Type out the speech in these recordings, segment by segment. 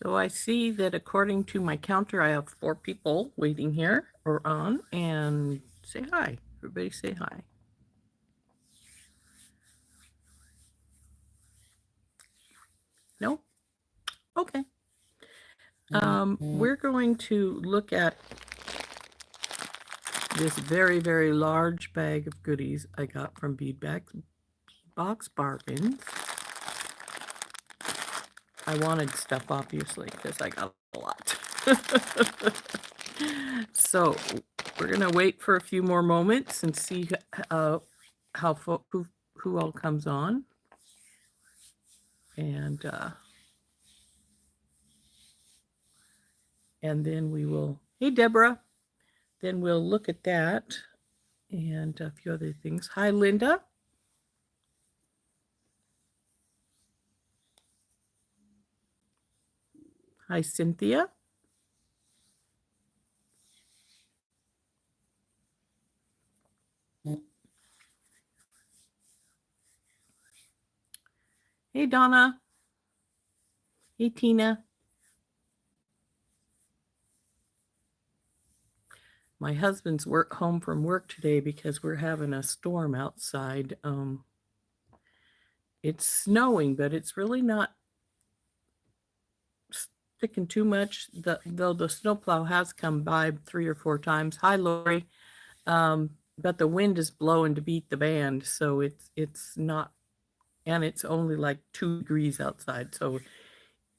So I see that according to my counter, I have 4 people waiting here or on, and say hi. Everybody say hi. No? Okay. We're going to look at this very, very large bag of goodies I got from Bead Box Bargains. I wanted stuff, obviously, because I got a lot. So we're going to wait for a few more moments and see who all comes on. And then we will, hey, Deborah, then we'll look at that and a few other things. Hi, Linda. Hi, Cynthia. Hey, Donna. Hey, Tina. My husband's home from work today because we're having a storm outside. It's snowing, but it's really not sticking too much. Though the snowplow has come by 3 or 4 times. Hi, Lori. But the wind is blowing to beat the band, so it's not, and it's only like 2 degrees outside, so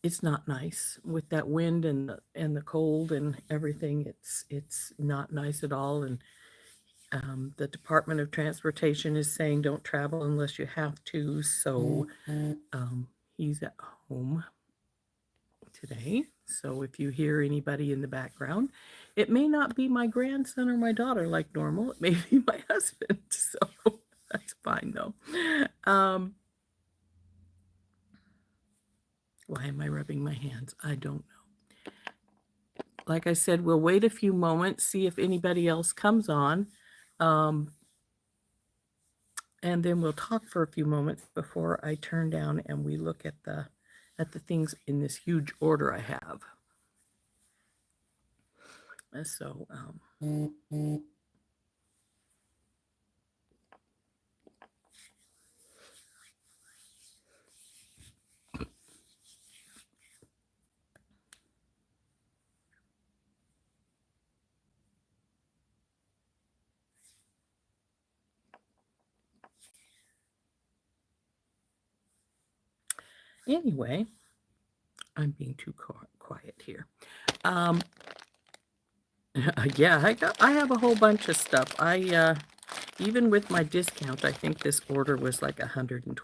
it's not nice with that wind and the cold and everything. It's not nice at all. And the Department of Transportation is saying don't travel unless you have to. So he's at home today. So if you hear anybody in the background, it may not be my grandson or my daughter like normal. It may be my husband. So that's fine though. Why am I rubbing my hands? I don't know. Like I said, we'll wait a few moments, see if anybody else comes on. And then we'll talk for a few moments before I turn down and we look at the things in this huge order I have. So anyway, I'm being too quiet here. Yeah, I have a whole bunch of stuff. I even with my discount, I think this order was like $120.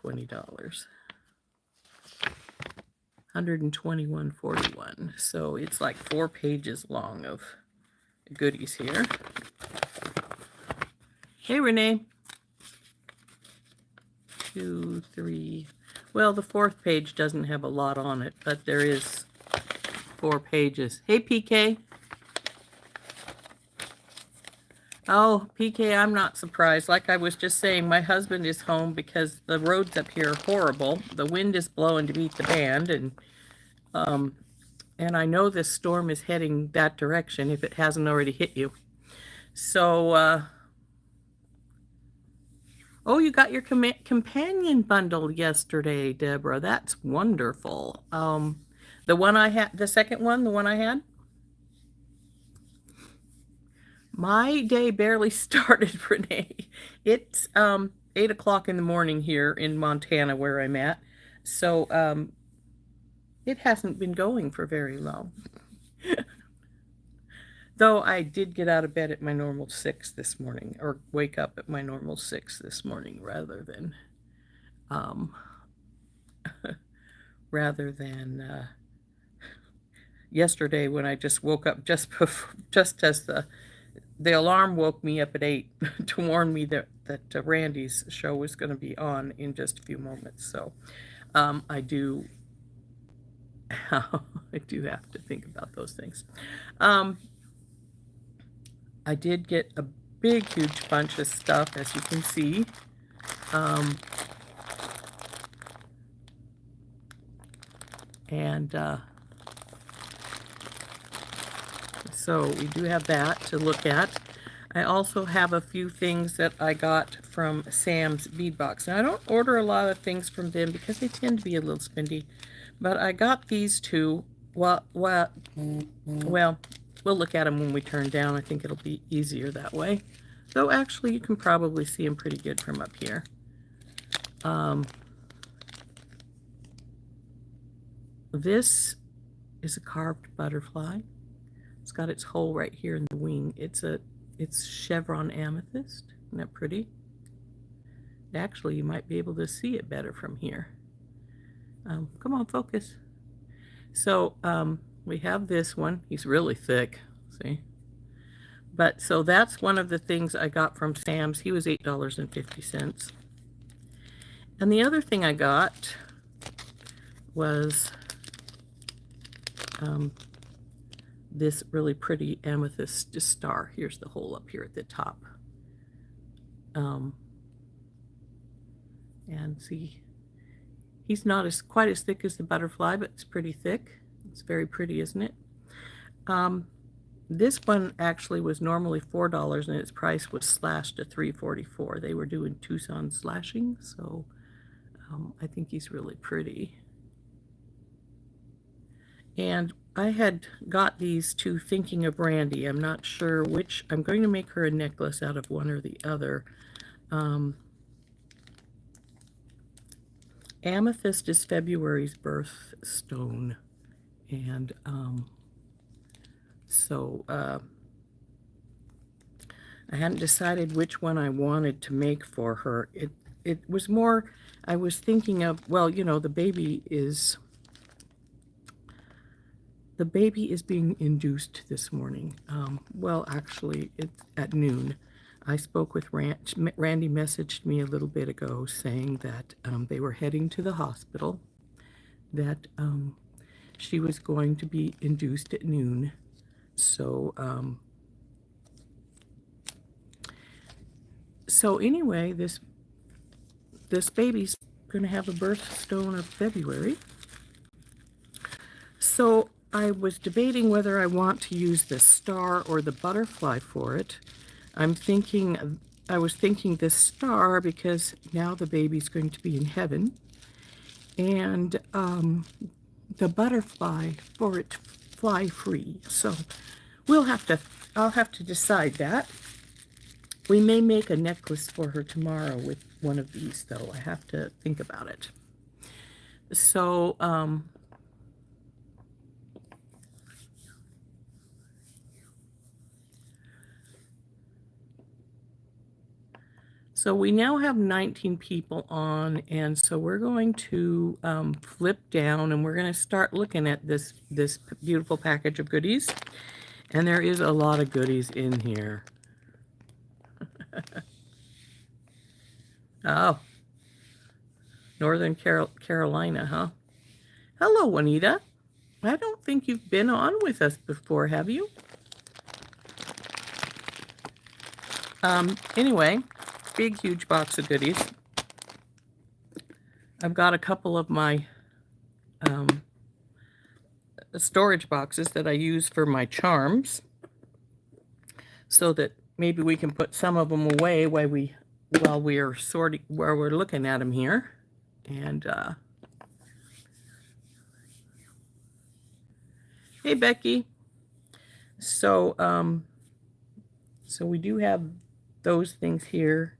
$121.41. So it's like 4 pages long of goodies here. Hey, Renee. 2, 3. Well, the 4th page doesn't have a lot on it, but there is 4 pages. Hey, PK. Oh, PK, I'm not surprised. Like I was just saying, my husband is home because the roads up here are horrible. The wind is blowing to beat the band, and I know this storm is heading that direction if it hasn't already hit you. So, oh, you got your companion bundle yesterday, Deborah. That's wonderful. The one I had, the second one, the one I had. My day barely started, Renee. It's 8 o'clock in the morning here in Montana where I'm at. So it hasn't been going for very long. Though I did get out of bed at my normal 6 this morning, or wake up at my normal 6 this morning rather than yesterday when I just woke up just as the alarm woke me up at 8 to warn me that Randy's show was going to be on in just a few moments. So I do I do have to think about those things. I did get a big, huge bunch of stuff, as you can see. And So we do have that to look at. I also have a few things that I got from Sam's Bead Box. Now, I don't order a lot of things from them because they tend to be a little spendy. But I got these two. Well, we'll look at them when we turn down. I think it'll be easier that way. Though, actually, you can probably see them pretty good from up here. This is a carved butterfly. It's got its hole right here in the wing. It's chevron amethyst. Isn't that pretty? Actually, you might be able to see it better from here. Come on, focus. So we have this one. He's really thick, see? But so that's one of the things I got from Sam's. He was $8.50. And the other thing I got was this really pretty amethyst star. Here's the hole up here at the top. And see, he's not quite as thick as the butterfly, but it's pretty thick. It's very pretty, isn't it? This one actually was normally $4, and its price was slashed to $3.44. They were doing Tucson slashing, so I think he's really pretty. And I had got these two thinking of Randy. I'm not sure which. I'm going to make her a necklace out of one or the other. Amethyst is February's birthstone. And so I hadn't decided which one I wanted to make for her. It was more, I was thinking of, well, you know, the baby is being induced this morning. Well, actually, it's at noon. I spoke with Randy messaged me a little bit ago saying that they were heading to the hospital, that she was going to be induced at noon. So, anyway, this baby's going to have a birthstone of February. So I was debating whether I want to use the star or the butterfly for it. I was thinking the star because now the baby's going to be in heaven, and the butterfly for it to fly free. So I'll have to decide that. We may make a necklace for her tomorrow with one of these, though. I have to think about it. So we now have 19 people on, and so we're going to flip down, and we're going to start looking at this beautiful package of goodies. And there is a lot of goodies in here. Oh, Northern Carolina, huh? Hello, Juanita. I don't think you've been on with us before, have you? Anyway, big, huge box of goodies. I've got a couple of my storage boxes that I use for my charms, so that maybe we can put some of them away while we're looking at them here. And hey, Becky. So we do have those things here.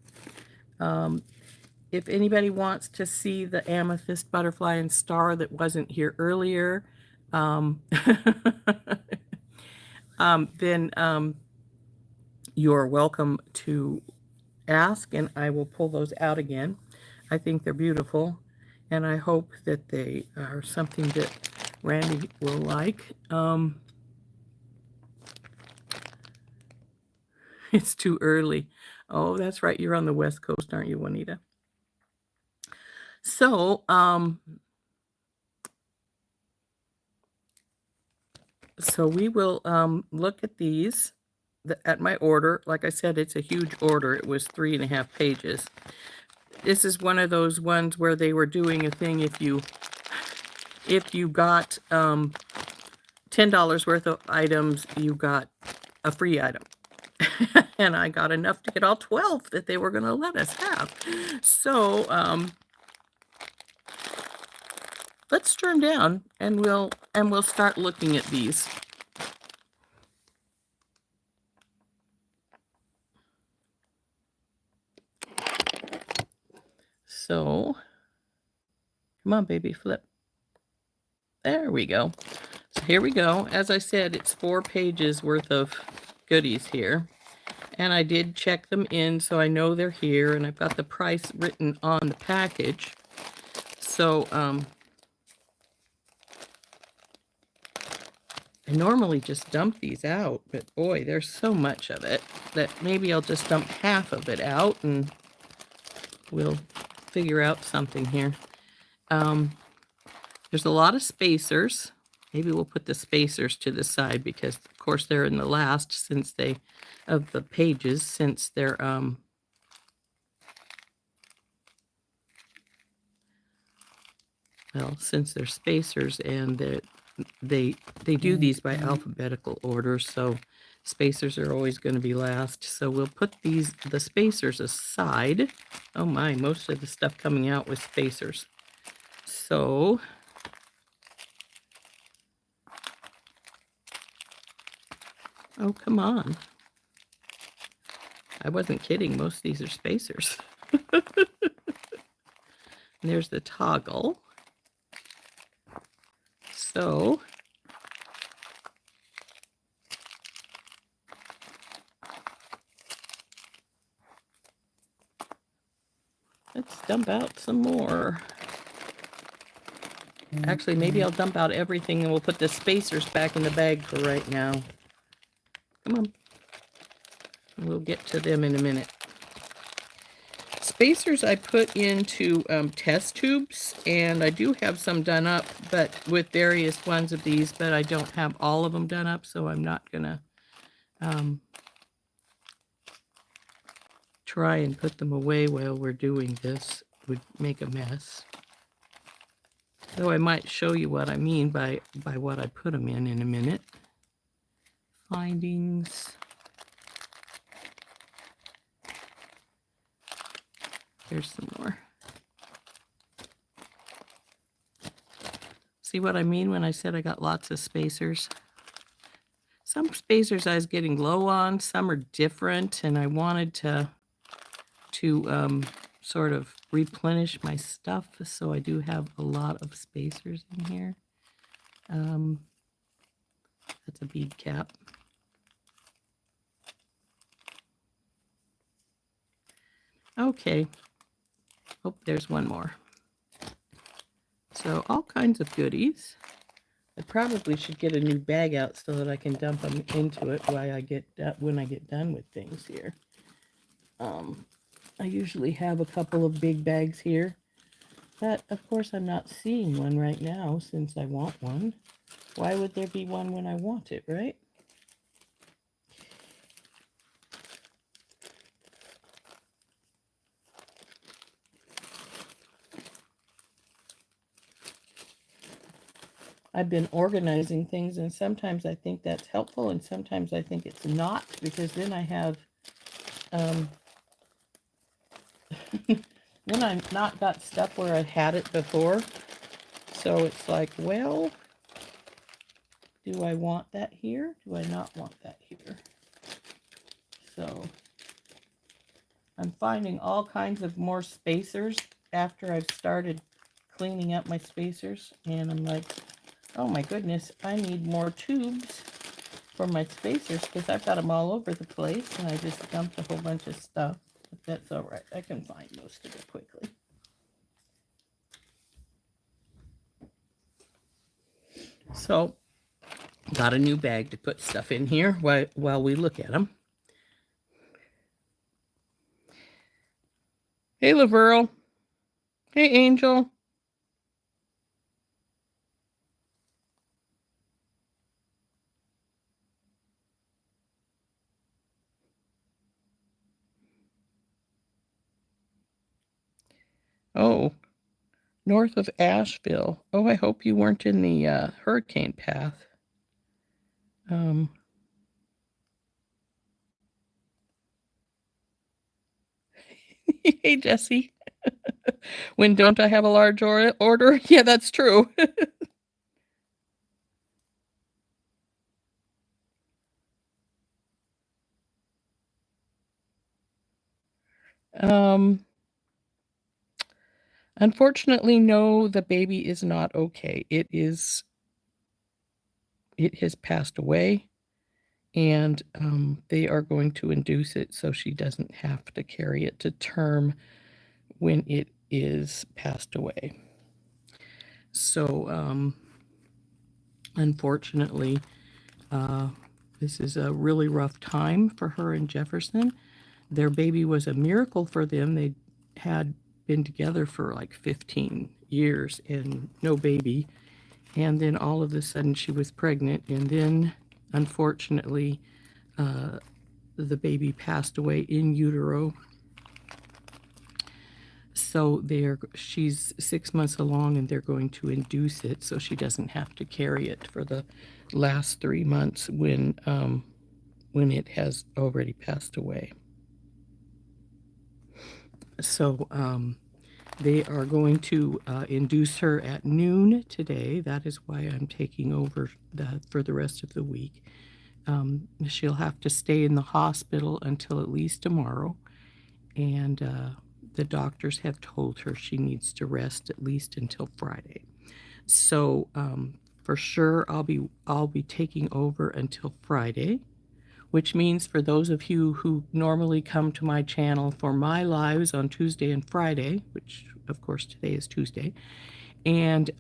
If anybody wants to see the amethyst butterfly and star that wasn't here earlier, then you're welcome to ask, and I will pull those out again. I think they're beautiful, and I hope that they are something that Randy will like. It's too early. Oh, that's right. You're on the West Coast, aren't you, Juanita? So, we will look at these, at my order. Like I said, it's a huge order. It was 3.5 pages. This is one of those ones where they were doing a thing. If you got $10 worth of items, you got a free item. And I got enough to get all 12 that they were going to let us have. So let's turn down and we'll start looking at these. So come on, baby, flip. There we go. So here we go. As I said, it's 4 pages worth of goodies here. And I did check them in, so I know they're here, and I've got the price written on the package. So I normally just dump these out, but boy, there's so much of it that maybe I'll just dump half of it out and we'll figure out something here. There's a lot of spacers. Maybe we'll put the spacers to the side because, of course, they're in the last of the pages since they're since they're spacers, and they do these by alphabetical order, so spacers are always going to be last. So we'll put the spacers aside. Oh my, most of the stuff coming out was spacers. So oh, come on. I wasn't kidding. Most of these are spacers. There's the toggle. So let's dump out some more. Actually, maybe I'll dump out everything and we'll put the spacers back in the bag for right now. Come on. We'll get to them in a minute. Spacers I put into test tubes, and I do have some done up, but with various ones of these, but I don't have all of them done up, so I'm not gonna try and put them away while we're doing this. It would make a mess. Though I might show you what I mean by what I put them in a minute. Findings. Here's some more. See what I mean when I said I got lots of spacers? Some spacers I was getting low on, some are different, and I wanted to sort of replenish my stuff, so I do have a lot of spacers in here. That's a bead cap. Okay. Oh, there's one more. So all kinds of goodies. I probably should get a new bag out so that I can dump them into it when I get done with things here. I usually have a couple of big bags here, but of course I'm not seeing one right now since I want one. Why would there be one when I want it, right? I've been organizing things, and sometimes I think that's helpful, and sometimes I think it's not, because then I have, then I've not got stuff where I had it before. So it's like, well, do I want that here? Do I not want that here? So I'm finding all kinds of more spacers after I've started cleaning up my spacers, and I'm like, oh my goodness, I need more tubes for my spacers because I've got them all over the place, and I just dumped a whole bunch of stuff. But that's all right. I can find most of it quickly. So, got a new bag to put stuff in here while we look at them. Hey, Laverl. Hey, Angel. Oh, north of Asheville. Oh, I hope you weren't in the hurricane path. Hey, Jesse. When don't I have a large order? Yeah, that's true. um, Unfortunately, no, the baby is not okay. It has passed away, and they are going to induce it so she doesn't have to carry it to term when it is passed away. So, unfortunately, this is a really rough time for her and Jefferson. Their baby was a miracle for them. They had been together for like 15 years and no baby. And then all of a sudden she was pregnant. And then, unfortunately, the baby passed away in utero. So she's 6 months along, and they're going to induce it so she doesn't have to carry it for the last 3 months when it has already passed away. So they are going to induce her at noon today. That is why I'm taking over for the rest of the week. She'll have to stay in the hospital until at least tomorrow, and the doctors have told her she needs to rest at least until Friday. So for sure I'll be taking over until Friday, which means for those of you who normally come to my channel for my lives on Tuesday and Friday, which of course today is Tuesday, and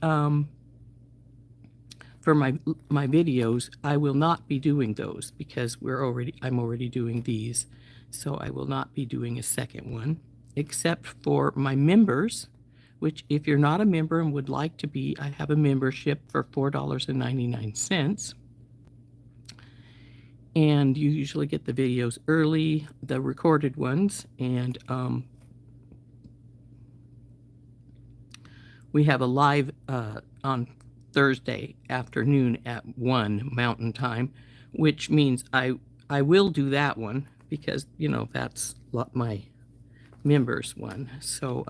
for my videos, I will not be doing those because I'm already doing these, so I will not be doing a second one, except for my members, which if you're not a member and would like to be, I have a membership for $4.99. And you usually get the videos early, the recorded ones, and we have a live on Thursday afternoon at 1 Mountain Time, which means I will do that one because, you know, that's my members one. So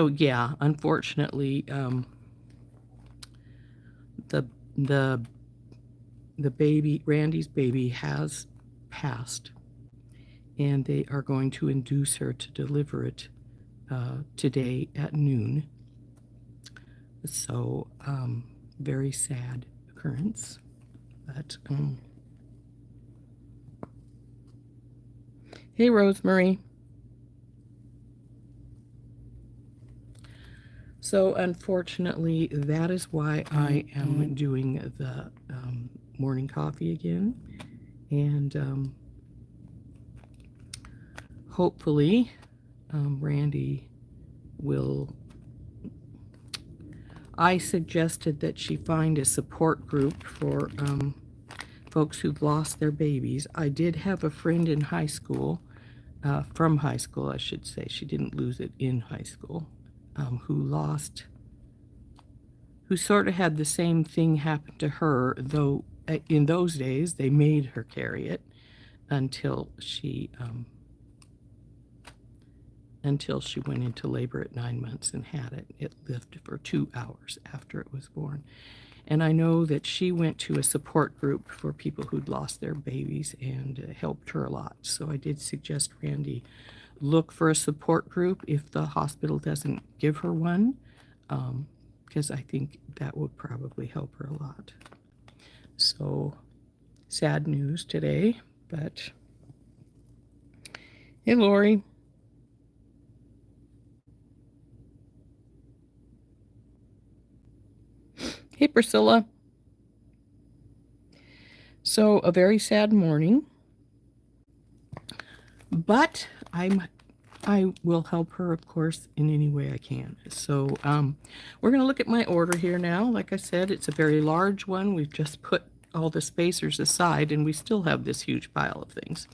yeah, unfortunately, the baby, Randy's baby, has passed, and they are going to induce her to deliver it today at noon. So very sad occurrence, but hey, Rosemary. So unfortunately, that is why I am doing the morning coffee again, and hopefully Randy will. I suggested that she find a support group for folks who've lost their babies. I did have a friend in high school, from high school, I should say. She didn't lose it in high school, who sort of had the same thing happen to her, though in those days they made her carry it until she went into labor at 9 months and had it. It lived for 2 hours after it was born. And I know that she went to a support group for people who'd lost their babies, and it helped her a lot. So I did suggest Randy look for a support group if the hospital doesn't give her one, because I think that would probably help her a lot. So sad news today, but hey, Lori. Hey, Priscilla. So a very sad morning, but I will help her, of course, in any way I can. So we're going to look at my order here now. Like I said, it's a very large one. We've just put all the spacers aside, and we still have this huge pile of things.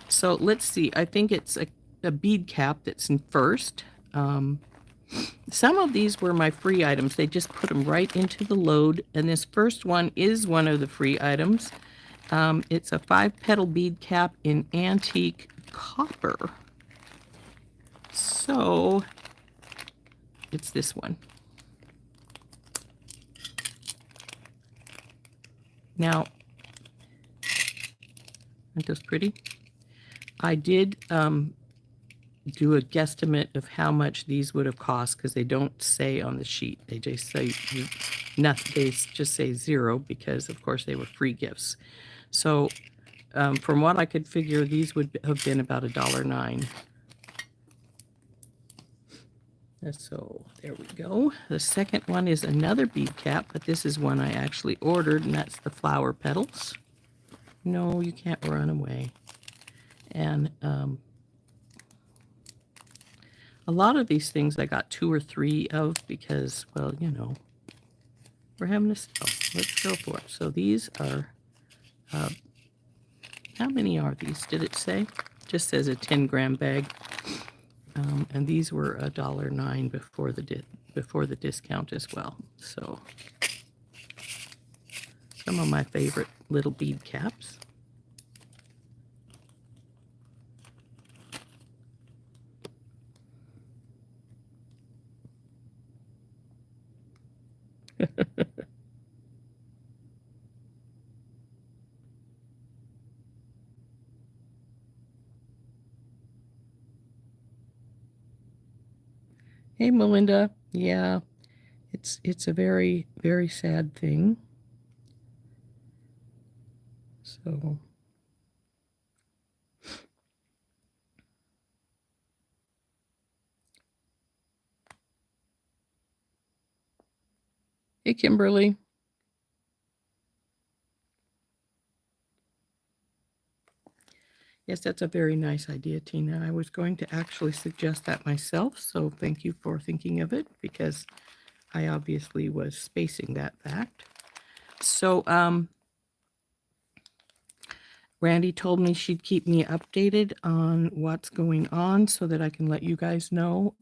So let's see. I think it's a bead cap that's in first. Some of these were my free items. They just put them right into the load. And this first one is one of the free items. It's a 5-petal bead cap in antique copper. So it's this one. Now, aren't those pretty? I did do a guesstimate of how much these would have cost because they don't say on the sheet. They just say nothing. They just say zero because, of course, they were free gifts. So from what I could figure, these would have been about $1.09. So there we go. The second one is another bead cap, but this is one I actually ordered, and that's the flower petals. No, you can't run away. And a lot of these things I got 2 or 3 of because, well, you know, we're having a sale. Let's go for it. So these are, how many are these? Did it say? Just says a 10-gram bag. And these were $1.09 before the discount as well. So some of my favorite little bead caps. Hey, Melinda. Yeah, it's a very, very sad thing. So hey, Kimberly. Yes, that's a very nice idea, Tina. I was going to actually suggest that myself, so thank you for thinking of it because I obviously was spacing that fact. So, Randy told me she'd keep me updated on what's going on so that I can let you guys know.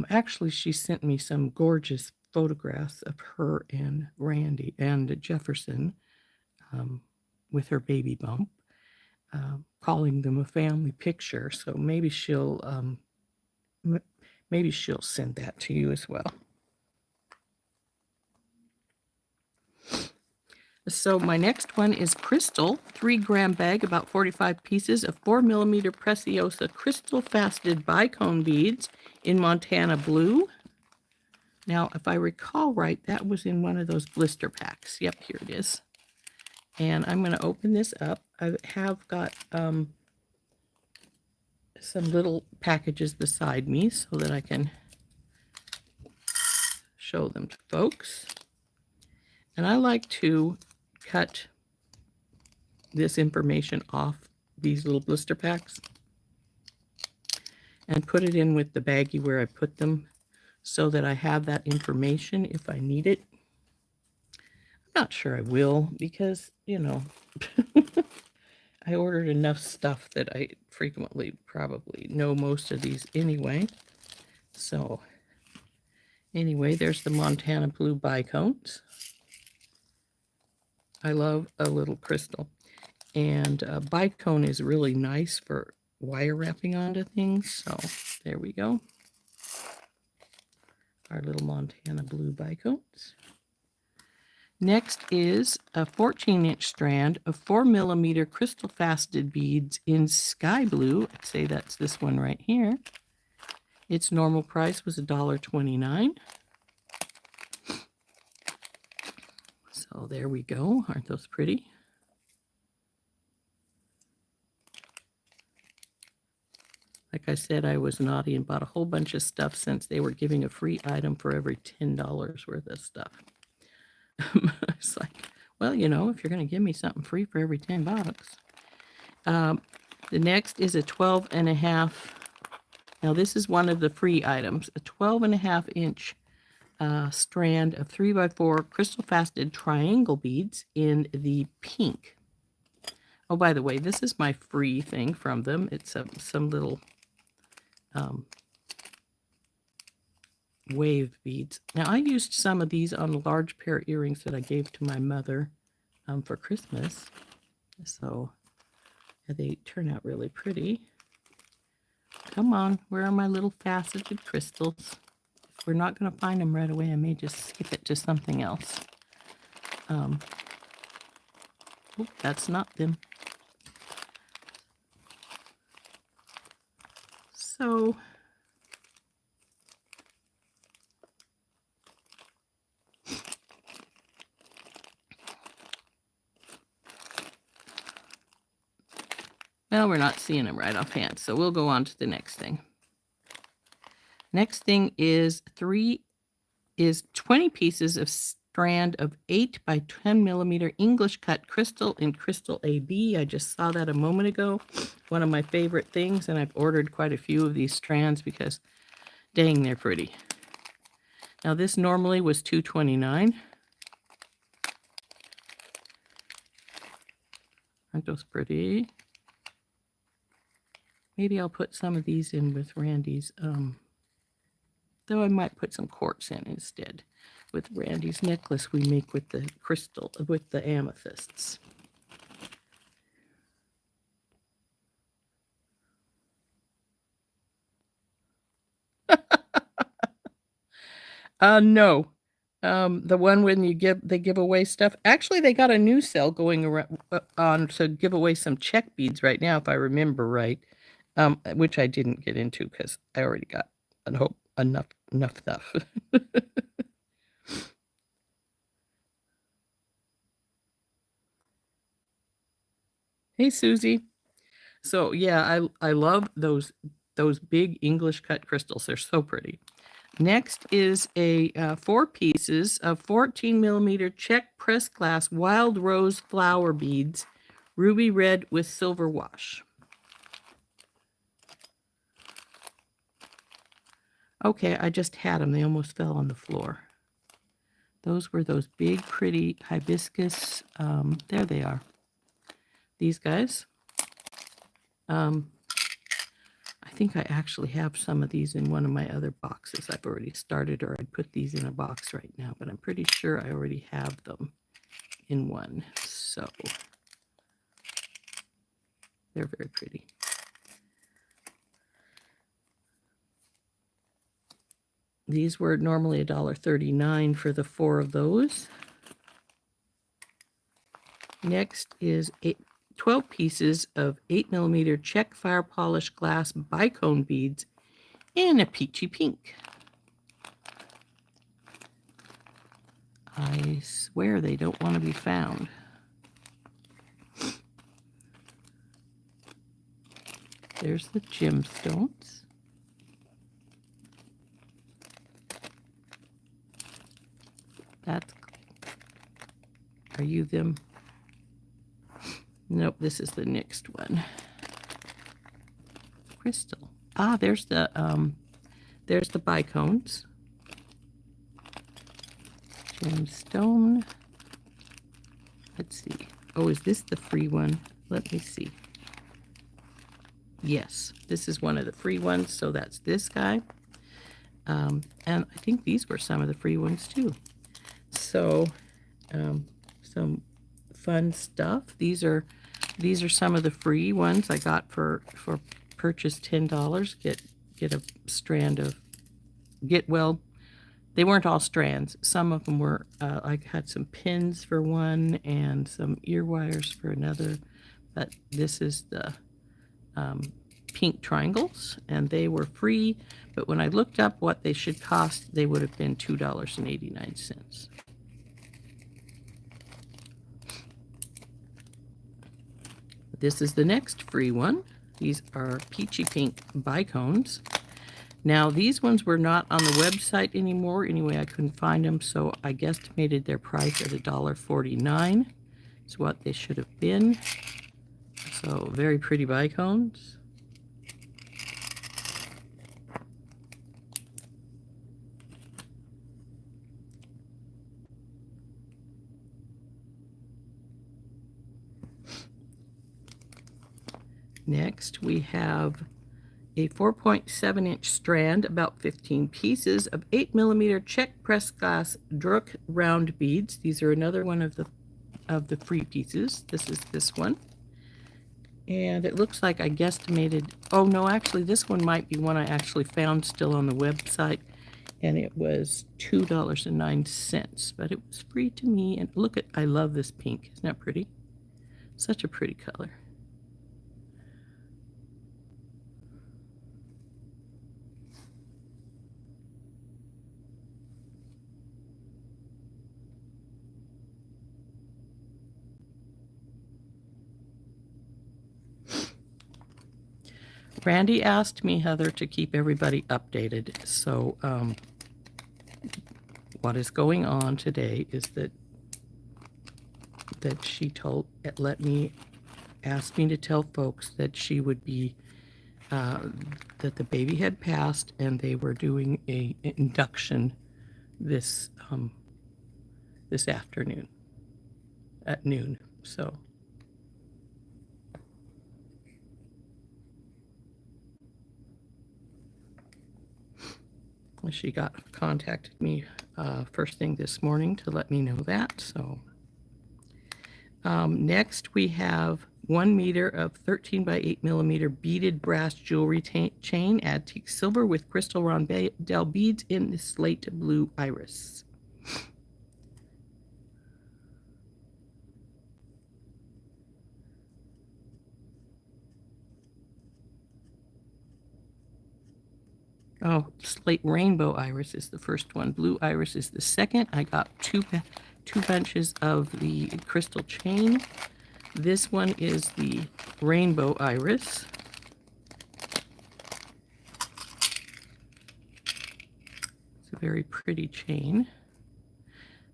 Actually, she sent me some gorgeous photographs of her and Randy and Jefferson with her baby bump, calling them a family picture. So maybe she'll send that to you as well. So my next one is crystal, 3-gram bag, about 45 pieces of 4mm Preciosa crystal faceted bicone beads in Montana blue. Now, if I recall right, that was in one of those blister packs. Yep, here it is. And I'm going to open this up. I have got some little packages beside me so that I can show them to folks. And I like to cut this information off these little blister packs and put it in with the baggie where I put them so that I have that information if I need it. I'm not sure I will because, you know, I ordered enough stuff that I frequently probably know most of these anyway. So anyway, there's the Montana blue bicones. I love a little crystal. And bicone is really nice for wire wrapping onto things. So there we go. Our little Montana blue bicones. Next is a 14-inch strand of 4mm crystal faceted beads in sky blue. I'd say that's this one right here. Its normal price was $1.29. So there we go. Aren't those pretty? Like I said, I was naughty and bought a whole bunch of stuff since they were giving a free item for every $10 worth of stuff. It's like, well, you know, if you're going to give me something free for every $10. The next is a 12.5. Now, this is one of the free items. A 12.5-inch strand of 3x4 crystal faceted triangle beads in the pink. Oh, by the way, this is my free thing from them. It's some little wave beads. Now, I used some of these on a large pair of earrings that I gave to my mother for Christmas. So They turn out really pretty. Come on, where are my little faceted crystals? If we're not going to find them right away, I may just skip it to something else. Oh, that's not them. So well, we're not seeing them right offhand, so we'll go on to the next thing. Next thing is 20 pieces of strand of 8 by 10 millimeter English cut crystal in crystal AB. I just saw that a moment ago. One of my favorite things, and I've ordered quite a few of these strands because dang, they're pretty. Now this normally was $2.29. Aren't those pretty? Maybe I'll put some of these in with Randy's, though I might put some quartz in instead with Randy's necklace we make with the crystal, with the amethysts. No. The one when they give away stuff. Actually, they got a new sale going around on to give away some check beads right now, if I remember right. Which I didn't get into because I already got enough stuff. Hey, Susie. So yeah, I love those big English cut crystals. They're so pretty. Next is a 4 pieces of 14 millimeter Czech pressed glass wild rose flower beads, ruby red with silver wash. Okay, I just had them. They almost fell on the floor. Those were those big, pretty hibiscus. There they are. These guys. I think I actually have some of these in one of my other boxes. I've already started, or I'd put these in a box right now, but I'm pretty sure I already have them in one. So they're very pretty. These were normally $1.39 for the 4 of those. Next is 12 pieces of 8 millimeter Czech fire polish glass bicone beads in a peachy pink. I swear they don't want to be found. There's the gemstones. Are you them? Nope, this is the next one. Crystal. Ah, there's the bicones. Gemstone. Let's see. Oh, is this the free one? Let me see. Yes, this is one of the free ones, so that's this guy. And I think these were some of the free ones too. So, some fun stuff. These are some of the free ones I got for purchase $10. Get a strand of they weren't all strands. Some of them were I had some pins for one and some ear wires for another. But this is the pink triangles, and they were free. But when I looked up what they should cost, they would have been $2.89. This is the next free one. These are peachy pink bicones. Now, these ones were not on the website anymore. Anyway, I couldn't find them, so I guesstimated their price at $1.49. It's what they should have been. So, very pretty bicones. Next, we have a 4.7-inch strand, about 15 pieces of 8 millimeter Czech pressed glass Druk round beads. These are another one of the free pieces. This is this one. And it looks like I guesstimated, oh no, actually this one might be one I actually found still on the website, and it was $2.09, but it was free to me. And look at, I love this pink. Isn't that pretty? Such a pretty color. Randy asked me, Heather, to keep everybody updated. So what is going on today is that she asked me to tell folks that she would be, that the baby had passed and they were doing a induction this afternoon at noon. So she contacted me first thing this morning to let me know that. So next we have 1 meter of 13 by 8 millimeter beaded brass jewelry chain, antique silver with crystal rondelle beads in the slate blue iris. Oh, slate rainbow iris is the first one. Blue iris is the second. I got two bunches of the crystal chain. This one is the rainbow iris. It's a very pretty chain.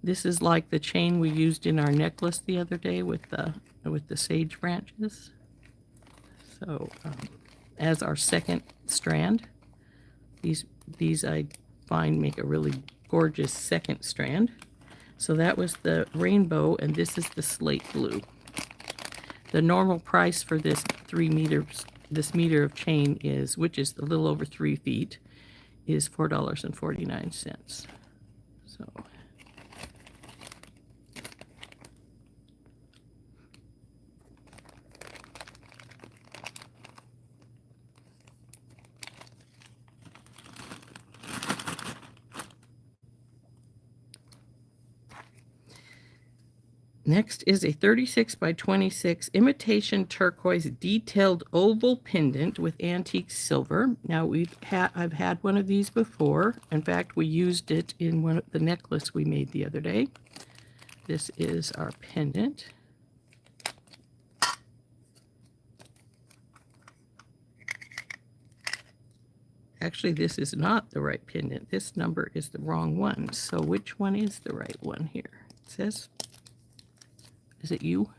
This is like the chain we used in our necklace the other day with the sage branches. So as our second strand. These I find make a really gorgeous second strand. So that was the rainbow, and this is the slate blue. The normal price for this this meter of chain is, which is a little over 3 feet, is $4.49. So next is a 36 by 26 imitation turquoise detailed oval pendant with antique silver. Now I've had one of these before. In fact, we used it in one of the necklace we made the other day. This is our pendant. Actually, this is not the right pendant. This number is the wrong one. So which one is the right one here? It says, is it you?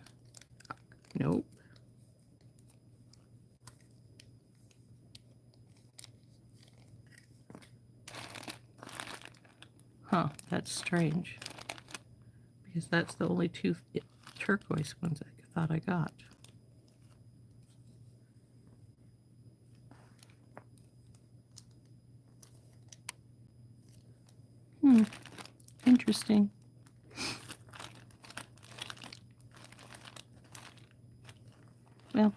Nope. Huh, that's strange. Because that's the only two turquoise ones I thought I got. Interesting. Well,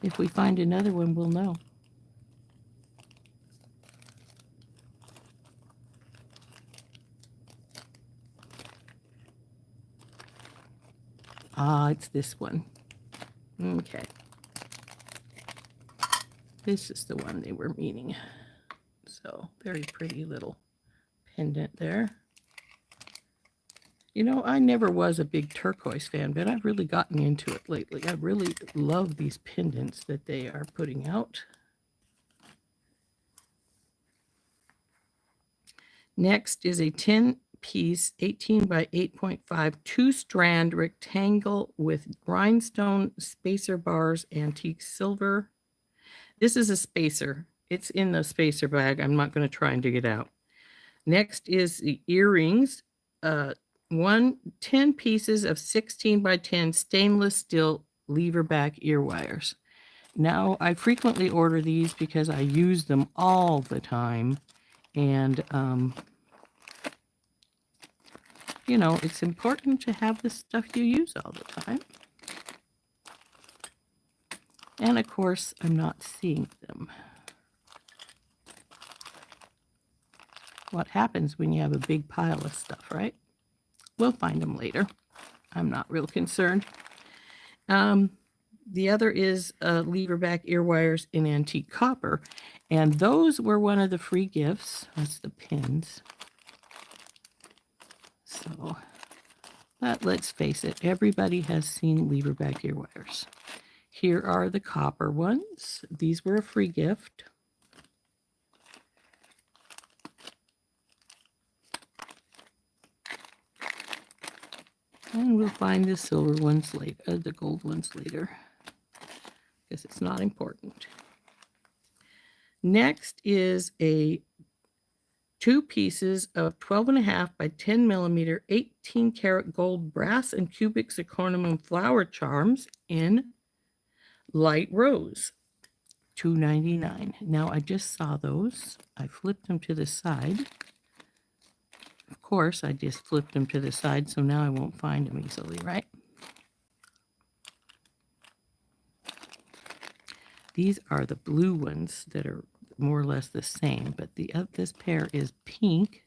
if we find another one, we'll know. Ah, it's this one. Okay. This is the one they were meaning. So, very pretty little pendant there. You know, I never was a big turquoise fan, but I've really gotten into it lately. I really love these pendants that they are putting out. Next is a 10-piece 18 by 8.5 two-strand rectangle with rhinestone spacer bars, antique silver. This is a spacer. It's in the spacer bag. I'm not going to try and dig it out. Next is the earrings. 10 pieces of 16 by 10 stainless steel lever back ear wires. Now, I frequently order these because I use them all the time. And, you know, it's important to have the stuff you use all the time. And of course, I'm not seeing them. What happens when you have a big pile of stuff, right? We'll find them later. I'm not real concerned. The other is leverback ear wires in antique copper. And those were one of the free gifts. That's the pins. So, but let's face it, everybody has seen leverback ear wires. Here are the copper ones. These were a free gift. And we'll find the silver ones later, the gold ones later, because it's not important. Next is a 2 pieces of 12.5 by 10 millimeter 18 karat gold brass and cubic zirconium flower charms in light rose, $2.99. Now I just saw those. I flipped them to the side. Of course, I just flipped them to the side, so now I won't find them easily, right? These are the blue ones that are more or less the same, but this pair is pink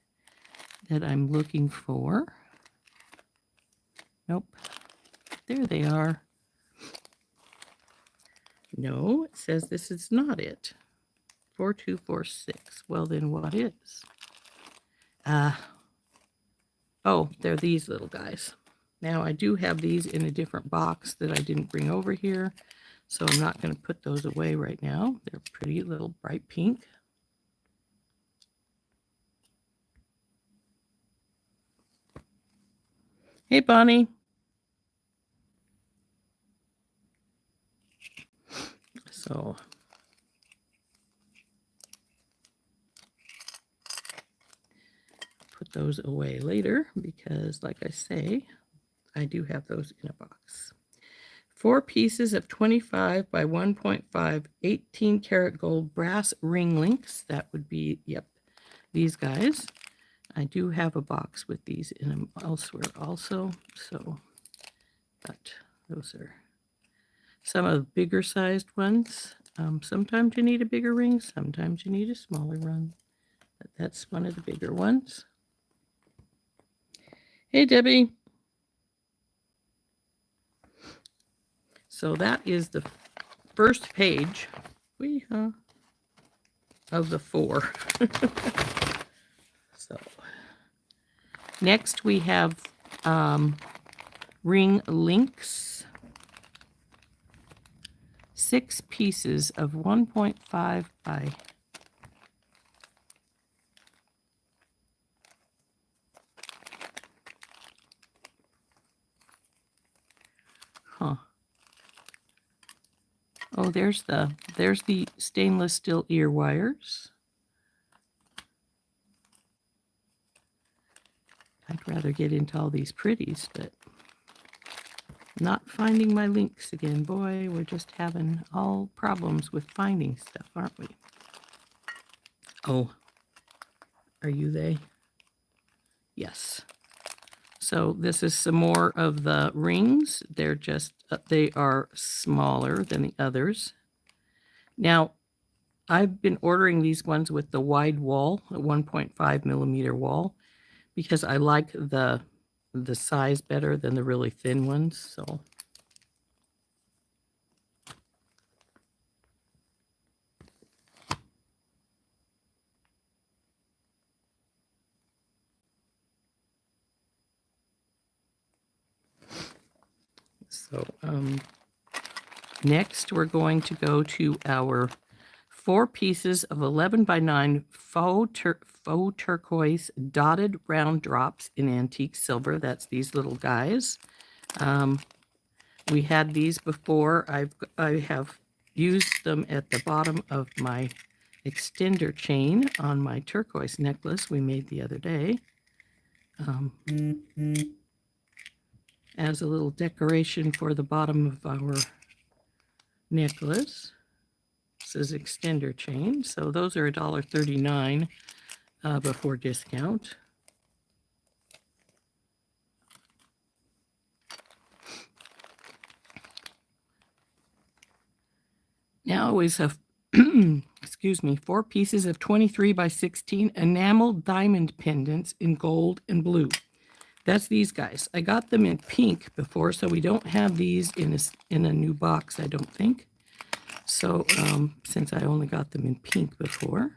that I'm looking for. Nope. There they are. No, it says this is not it. 4246. Well, then what is? Oh, they're these little guys. Now, I do have these in a different box that I didn't bring over here, so I'm not going to put those away right now. They're pretty little bright pink. Hey, Bonnie. So, put those away later because, like I say, I do have those in a box. 4 pieces of 25 by 1.5 18 karat gold brass ring links. That would be, yep, these guys. I do have a box with these in them elsewhere also. So, but those are some of the bigger sized ones. Sometimes you need a bigger ring, sometimes you need a smaller one. But that's one of the bigger ones. Hey, Debbie. So that is the first page of the 4. So next we have ring links. 6 pieces of 1.5 by Oh, there's the stainless steel ear wires. I'd rather get into all these pretties, but not finding my links again. Boy, we're just having all problems with finding stuff, aren't we? Oh, are you they? Yes. So this is some more of the rings. They're just, they are smaller than the others. Now, I've been ordering these ones with the wide wall, a 1.5 millimeter wall, because I like the size better than the really thin ones. So next we're going to go to our 4 pieces of 11 by 9 faux turquoise dotted round drops in antique silver. That's these little guys. We had these before. I have used them at the bottom of my extender chain on my turquoise necklace we made the other day. As a little decoration for the bottom of our necklace. This is extender chain. So those are $1.39 before discount. Now I always have, excuse me, 4 pieces of 23 by 16 enameled diamond pendants in gold and blue. That's these guys. I got them in pink before, so we don't have these in a new box, I don't think. So since I only got them in pink before.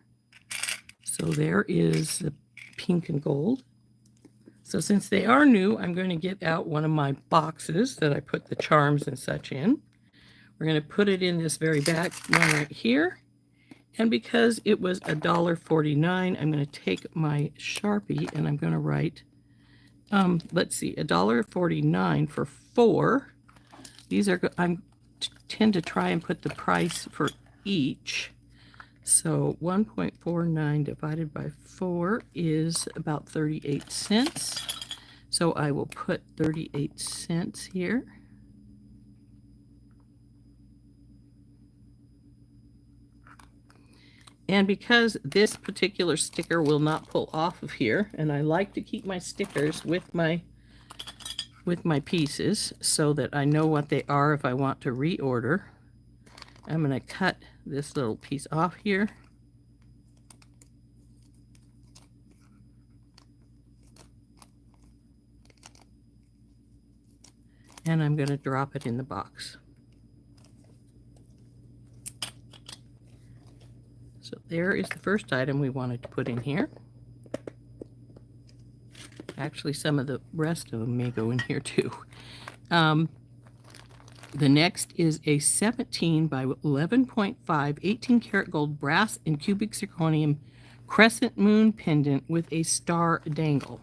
So there is the pink and gold. So since they are new, I'm going to get out one of my boxes that I put the charms and such in. We're going to put it in this very back one right here. And because it was $1.49, I'm going to take my Sharpie and I'm going to write, let's see, $1.49 for 4. These are, I tend to try and put the price for each. So 1.49 divided by 4 is about 38 cents. So I will put 38 cents here. And because this particular sticker will not pull off of here, and I like to keep my stickers with my pieces so that I know what they are if I want to reorder, I'm going to cut this little piece off here. And I'm going to drop it in the box. So there is the first item we wanted to put in here. Actually, some of the rest of them may go in here too. The next is a 17 by 11.5 18 karat gold brass and cubic zirconium crescent moon pendant with a star dangle.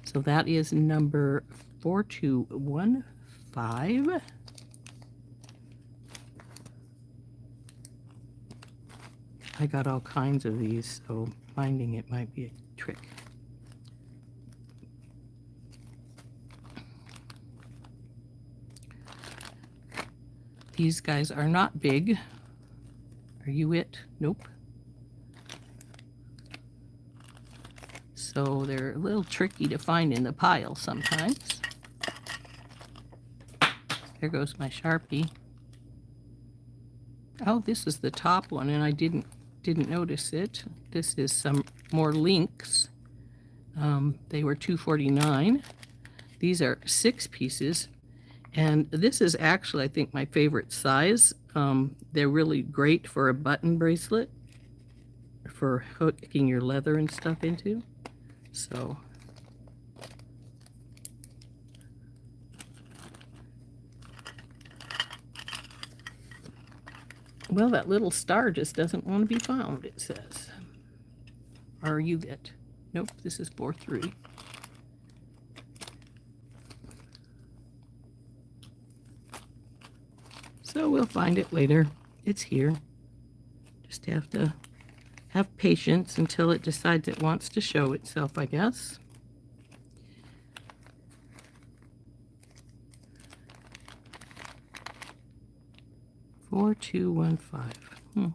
So that is number 4215. I got all kinds of these, so finding it might be a trick. These guys are not big. Are you it? Nope. So they're a little tricky to find in the pile sometimes. There goes my Sharpie. Oh, this is the top one, and I didn't notice it. This is some more links. They were $2.49. These are 6 pieces, and this is actually, I think, my favorite size. They're really great for a button bracelet, for hooking your leather and stuff into. So well, that little star just doesn't want to be found, it says. Are you it? Nope, this is 4-3. So we'll find it later. It's here. Just have to have patience until it decides it wants to show itself, I guess. $4.215.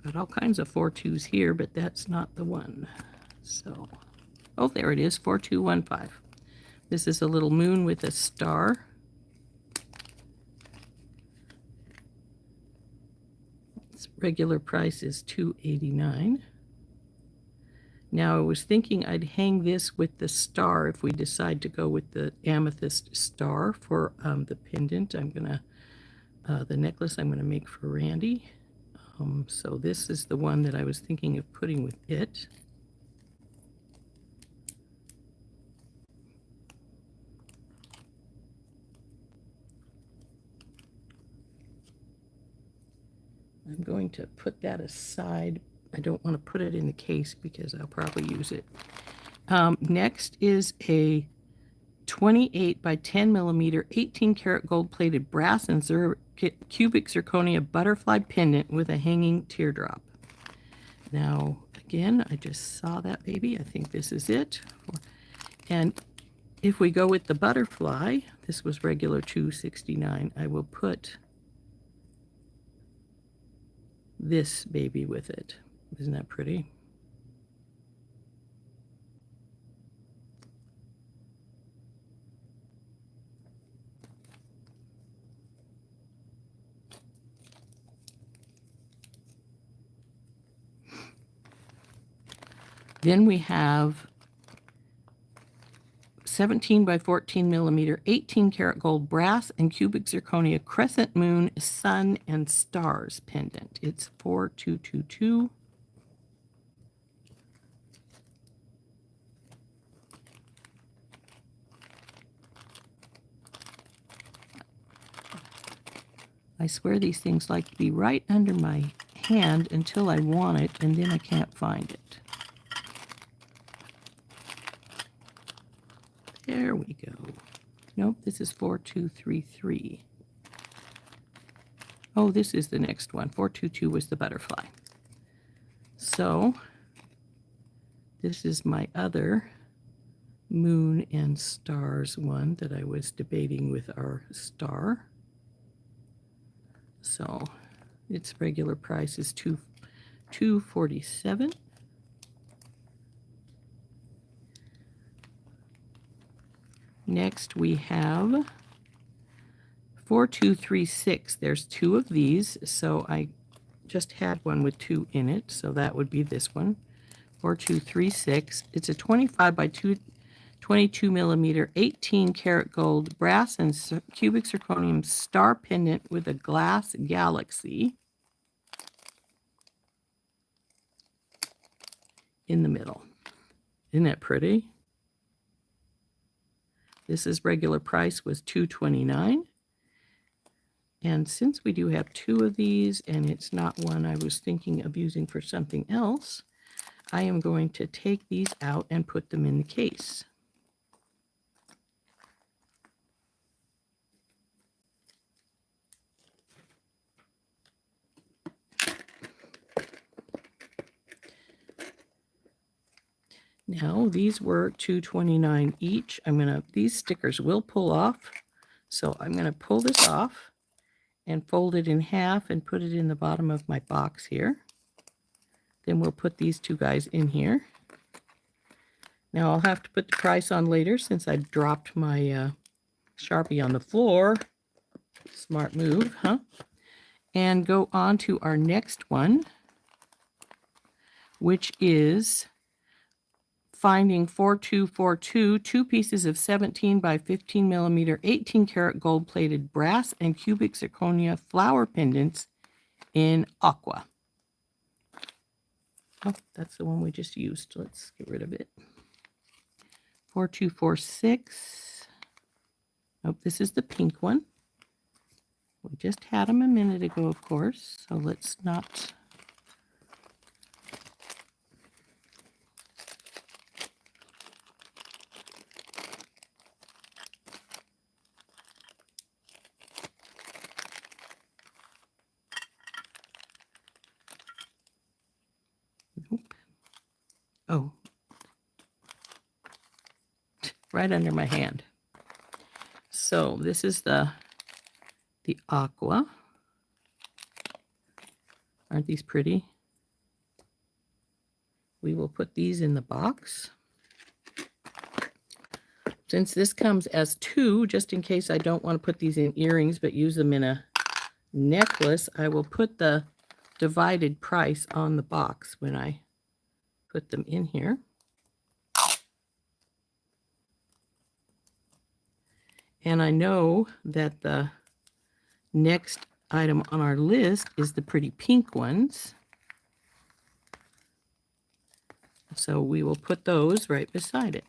Got all kinds of 4.2s here, but that's not the one. So, oh, there it is, 4.215. This is a little moon with a star. Its regular price is $2.89. Now I was thinking I'd hang this with the star if we decide to go with the amethyst star for the pendant. I'm gonna the necklace I'm gonna make for Randy. So this is the one that I was thinking of putting with it. I'm going to put that aside. I don't want to put it in the case because I'll probably use it. Next is a 28 by 10 millimeter 18 karat gold plated brass and cubic zirconia butterfly pendant with a hanging teardrop. Now again, I just saw that baby. I think this is it. And if we go with the butterfly, this was regular $2.69. I will put this baby with it. Isn't that pretty? Then we have 17 by 14 millimeter, 18 karat gold brass and cubic zirconia crescent moon, sun, and stars pendant. It's 4222. I swear these things like to be right under my hand until I want it, and then I can't find it. There we go. Nope, this is 4233. Oh, this is the next one. 422 was the butterfly. So this is my other moon and stars one that I was debating with our star. So its regular price is $247. Next we have 4236. There's two of these, so I just had one with two in it, so that would be this one. 4236. It's a 25 by 22 millimeter, 18 karat gold brass and cubic zirconium star pendant with a glass galaxy in the middle. Isn't that pretty? This is regular price was $229. And since we do have two of these and it's not one I was thinking of using for something else, I am going to take these out and put them in the case. Now these were $229 each. These stickers will pull off. So I'm going to pull this off and fold it in half and put it in the bottom of my box here. Then we'll put these two guys in here. Now I'll have to put the price on later since I dropped my Sharpie on the floor. Smart move, huh? And go on to our next one, which is finding 4242, two pieces of 17 by 15 millimeter, 18 karat gold plated brass and cubic zirconia flower pendants in aqua. Oh, that's the one we just used. Let's get rid of it. 4246. Oh, this is the pink one. We just had them a minute ago, of course, so let's not. Nope. Oh, right under my hand. So this is the aqua. Aren't these pretty? We will put these in the box. Since this comes as two, just in case I don't want to put these in earrings but use them in a necklace, I will put the divided price on the box when I put them in here. And I know that the next item on our list is the pretty pink ones. So we will put those right beside it.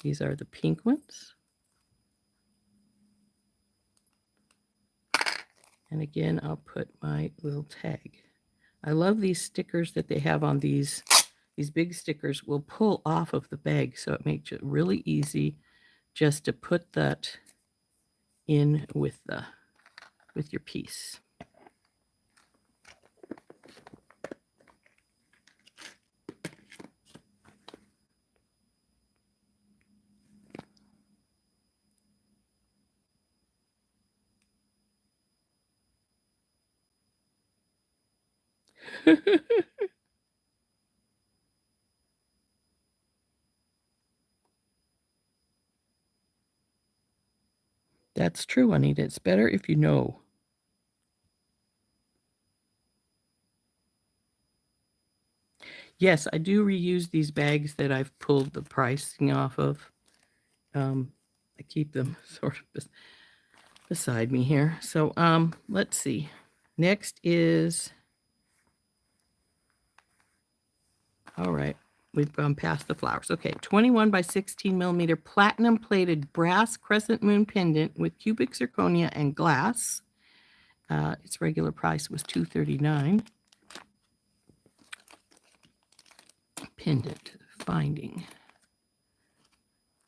These are the pink ones. And again, I'll put my little tag. I love these stickers that they have on these. These big stickers will pull off of the bag, so it makes it really easy just to put that in with your piece. That's true, Anita. It's better if you know. Yes, I do reuse these bags that I've pulled the pricing off of. I keep them sort of beside me here. So let's see. Next is, all right, we've gone past the flowers. Okay, 21 by 16 millimeter platinum plated brass crescent moon pendant with cubic zirconia and glass. Its regular price was $239. Pendant finding.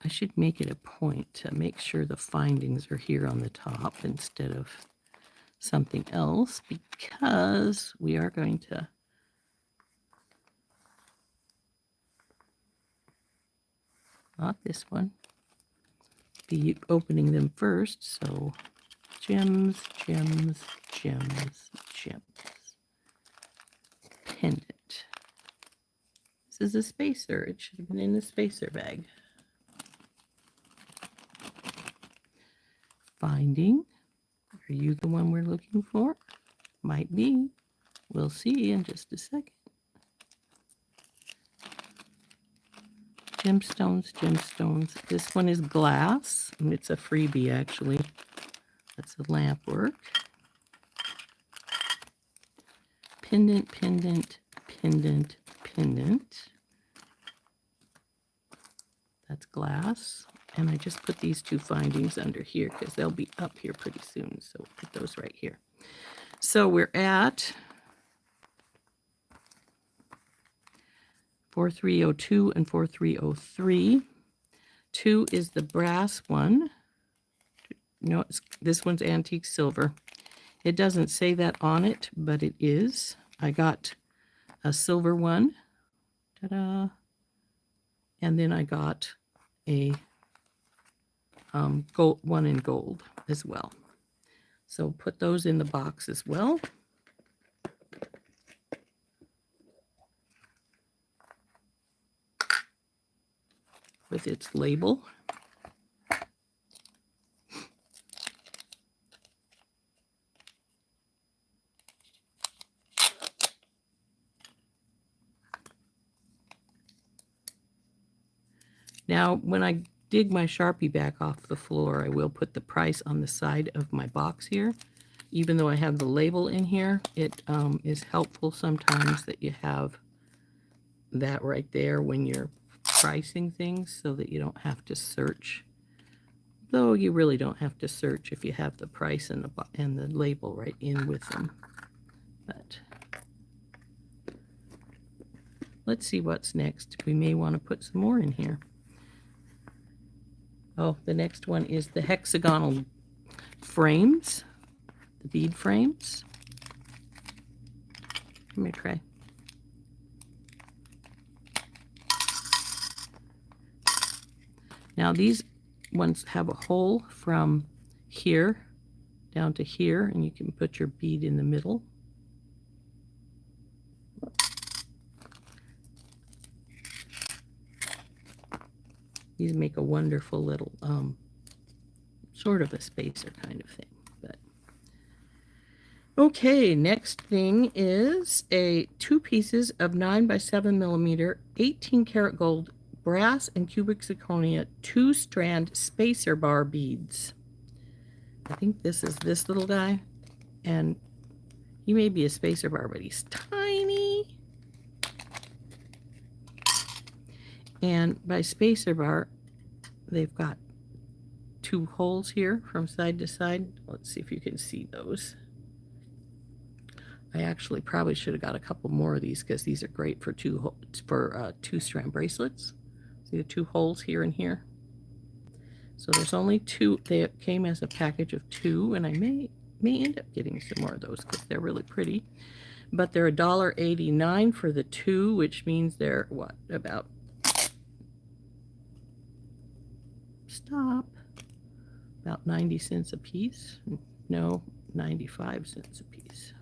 I should make it a point to make sure the findings are here on the top instead of something else, because we are going to not this one, be opening them first. So gems, gems, gems, gems. Pendant. This is a spacer. It should have been in the spacer bag. Finding. Are you the one we're looking for? Might be. We'll see in just a second. Gemstones, gemstones. This one is glass. It's a freebie, actually. That's the lamp work. Pendant, pendant, pendant, pendant. That's glass. And I just put these two findings under here because they'll be up here pretty soon. So we'll put those right here. So we're at 4302 and 4303. 2 is the brass one. No, this one's antique silver. It doesn't say that on it, but it is. I got a silver one. Ta-da. And then I got a gold one in gold as well. So put those in the box as well. With its label. Now, when I dig my Sharpie back off the floor, I will put the price on the side of my box here. Even though I have the label in here, it is helpful sometimes that you have that right there when you're pricing things so that you don't have to search. Though you really don't have to search if you have the price and the label right in with them. But let's see what's next. We may want to put some more in here. Oh, the next one is the hexagonal frames, the bead frames. Let me try. Now these ones have a hole from here down to here, and you can put your bead in the middle. These make a wonderful little sort of a spacer kind of thing. But okay, next thing is a 2 pieces of 9 by 7 millimeter 18 karat gold brass and cubic zirconia 2-strand spacer bar beads. I think this is this little guy, and he may be a spacer bar, but he's tiny. And by spacer bar, they've got 2 holes here from side to side. Let's see if you can see those. I actually probably should have got a couple more of these because these are great for 2-strand bracelets. See the 2 holes here and here. So there's only 2. They came as a package of 2, and I may end up getting some more of those because they're really pretty. But they're $1.89 for the 2, which means they're what, about about 90 cents a piece. No, 95 cents a piece.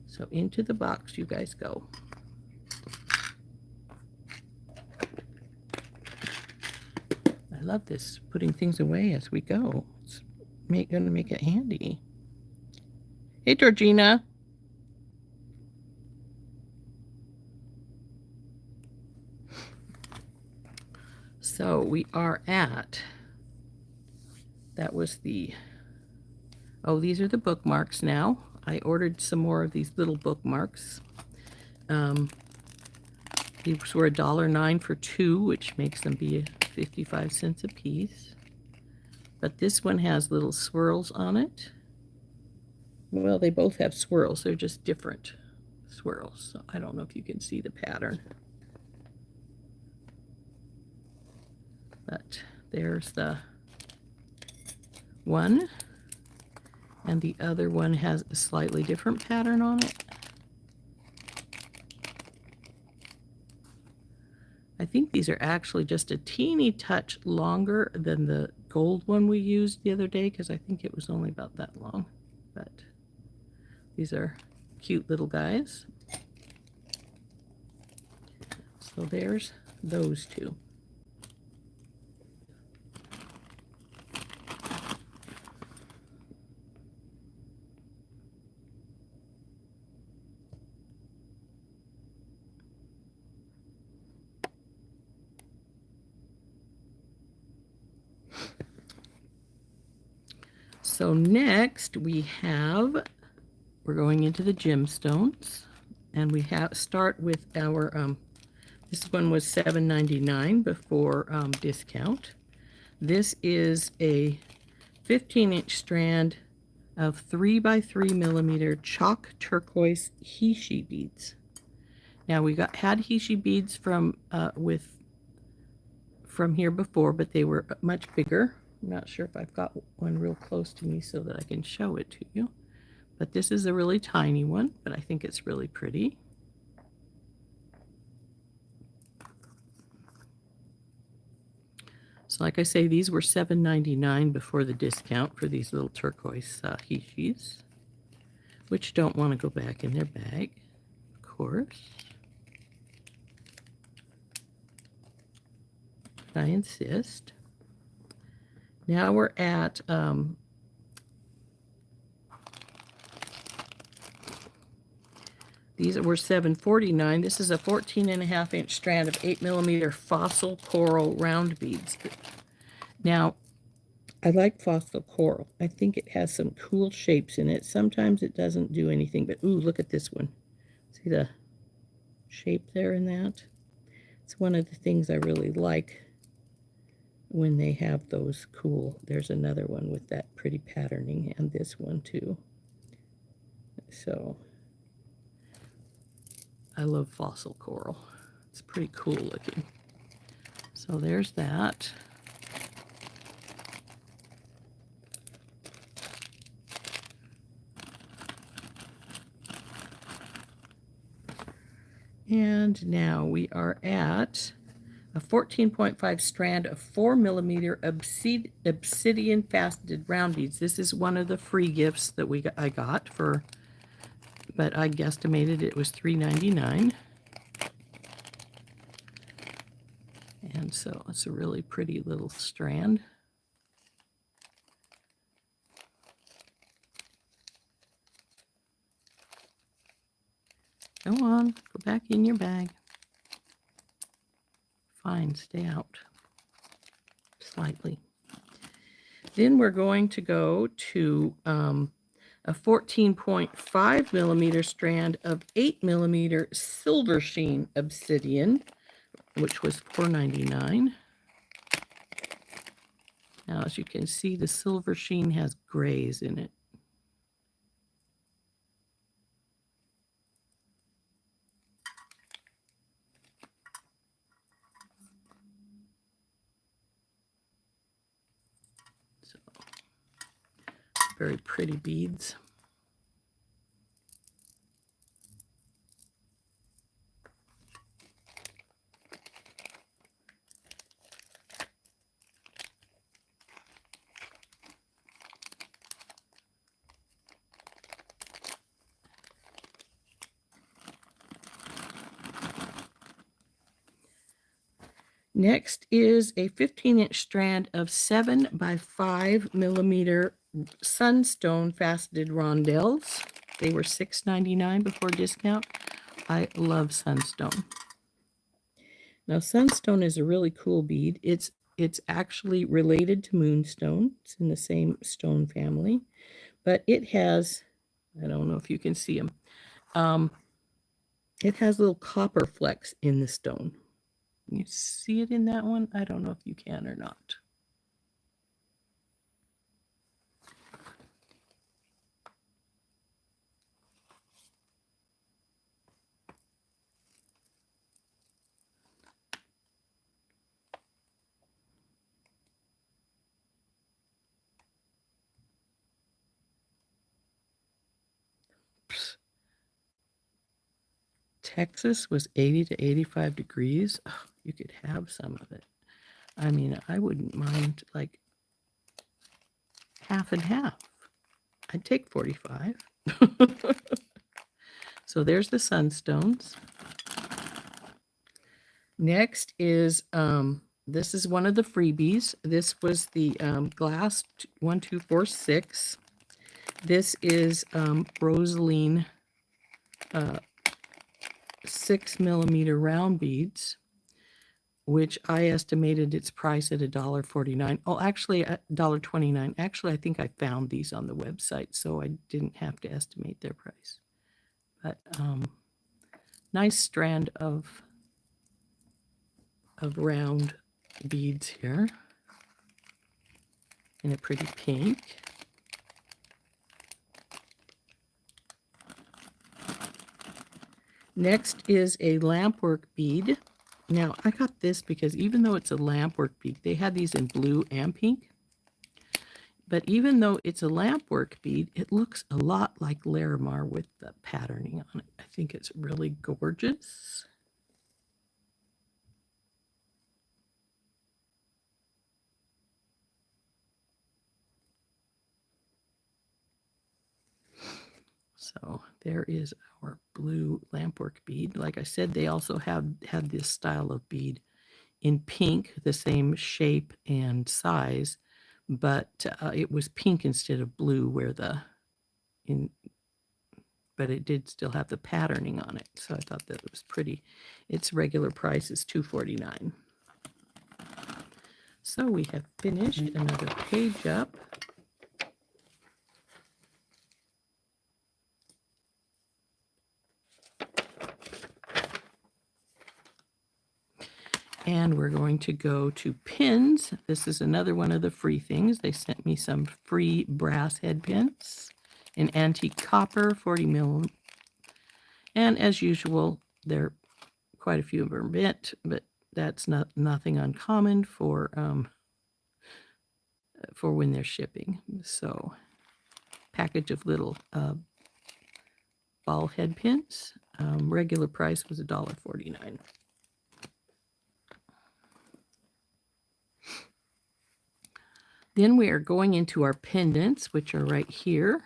So into the box you guys go. I love this, putting things away as we go. It's going to make it handy. Hey, Georgina. So we are at, that was the, oh, these are the bookmarks now. I ordered some more of these little bookmarks. These were $1.09 for 2, which makes them be 55 cents a piece. But this one has little swirls on it. Well, they both have swirls. They're just different swirls. So I don't know if you can see the pattern. But there's the one. And the other one has a slightly different pattern on it. I think these are actually just a teeny touch longer than the gold one we used the other day, because I think it was only about that long. But these are cute little guys. So there's those two. So next we're going into the gemstones, and we start with our, this one was $7.99 before discount. This is a 15-inch strand of 3 by 3 millimeter chalk turquoise Heishi beads. Now we had Heishi beads from here before, but they were much bigger. I'm not sure if I've got one real close to me so that I can show it to you. But this is a really tiny one, but I think it's really pretty. So like I say, these were $7.99 before the discount for these little turquoise Heishis, which don't want to go back in their bag, of course. I insist. Now we're at these were $7.49. This is a 14.5-inch strand of 8 millimeter fossil coral round beads. Now, I like fossil coral. I think it has some cool shapes in it. Sometimes it doesn't do anything, but ooh, look at this one. See the shape there in that? It's one of the things I really like when they have those cool. There's another one with that pretty patterning, and this one too. So I love fossil coral. It's pretty cool looking. So there's that. And now we are at a 14.5 strand of 4 millimeter obsidian faceted round beads. This is one of the free gifts that I got for, but I guesstimated it was $3.99. And so it's a really pretty little strand. Go on, go back in your bag. Fine, stay out slightly. Then we're going to go to a 14.5 millimeter strand of 8 millimeter silver sheen obsidian, which was $4.99. Now, as you can see, the silver sheen has grays in it. So, very pretty beads. Next is a 15-inch strand of 7 by 5 millimeter Sunstone faceted rondelles. They were $6.99 before discount. I love Sunstone. Now, Sunstone is a really cool bead. It's actually related to Moonstone. It's in the same stone family, but it has, I don't know if you can see them. It has little copper flecks in the stone. You see it in that one? I don't know if you can or not. Texas was 80 to 85 degrees. Oh, you could have some of it. I mean, I wouldn't mind like half and half. I'd take 45. So there's the sunstones. Next is, this is one of the freebies. This was the glass 1246. This is Rosaline 6mm round beads, which I estimated its price at $1.49. Oh, actually $1.29. Actually, I think I found these on the website, so I didn't have to estimate their price. But nice strand of round beads here in a pretty pink. Next is a lampwork bead. Now, I got this because even though it's a lampwork bead, they had these in blue and pink. But even though it's a lampwork bead, it looks a lot like Larimar with the patterning on it. I think it's really gorgeous. So there is our blue lampwork bead. Like I said, they also had this style of bead in pink, the same shape and size, but it was pink instead of blue but it did still have the patterning on it. So I thought that it was pretty. Its regular price is $2.49. So we have finished another page up. And we're going to go to pins. This is another one of the free things. They sent me some free brass head pins in antique copper, 40 mil. And as usual, there quite a few of them are bent, but that's nothing uncommon for when they're shipping. So, package of little ball head pins. Regular price was $1.49. Then we are going into our pendants, which are right here.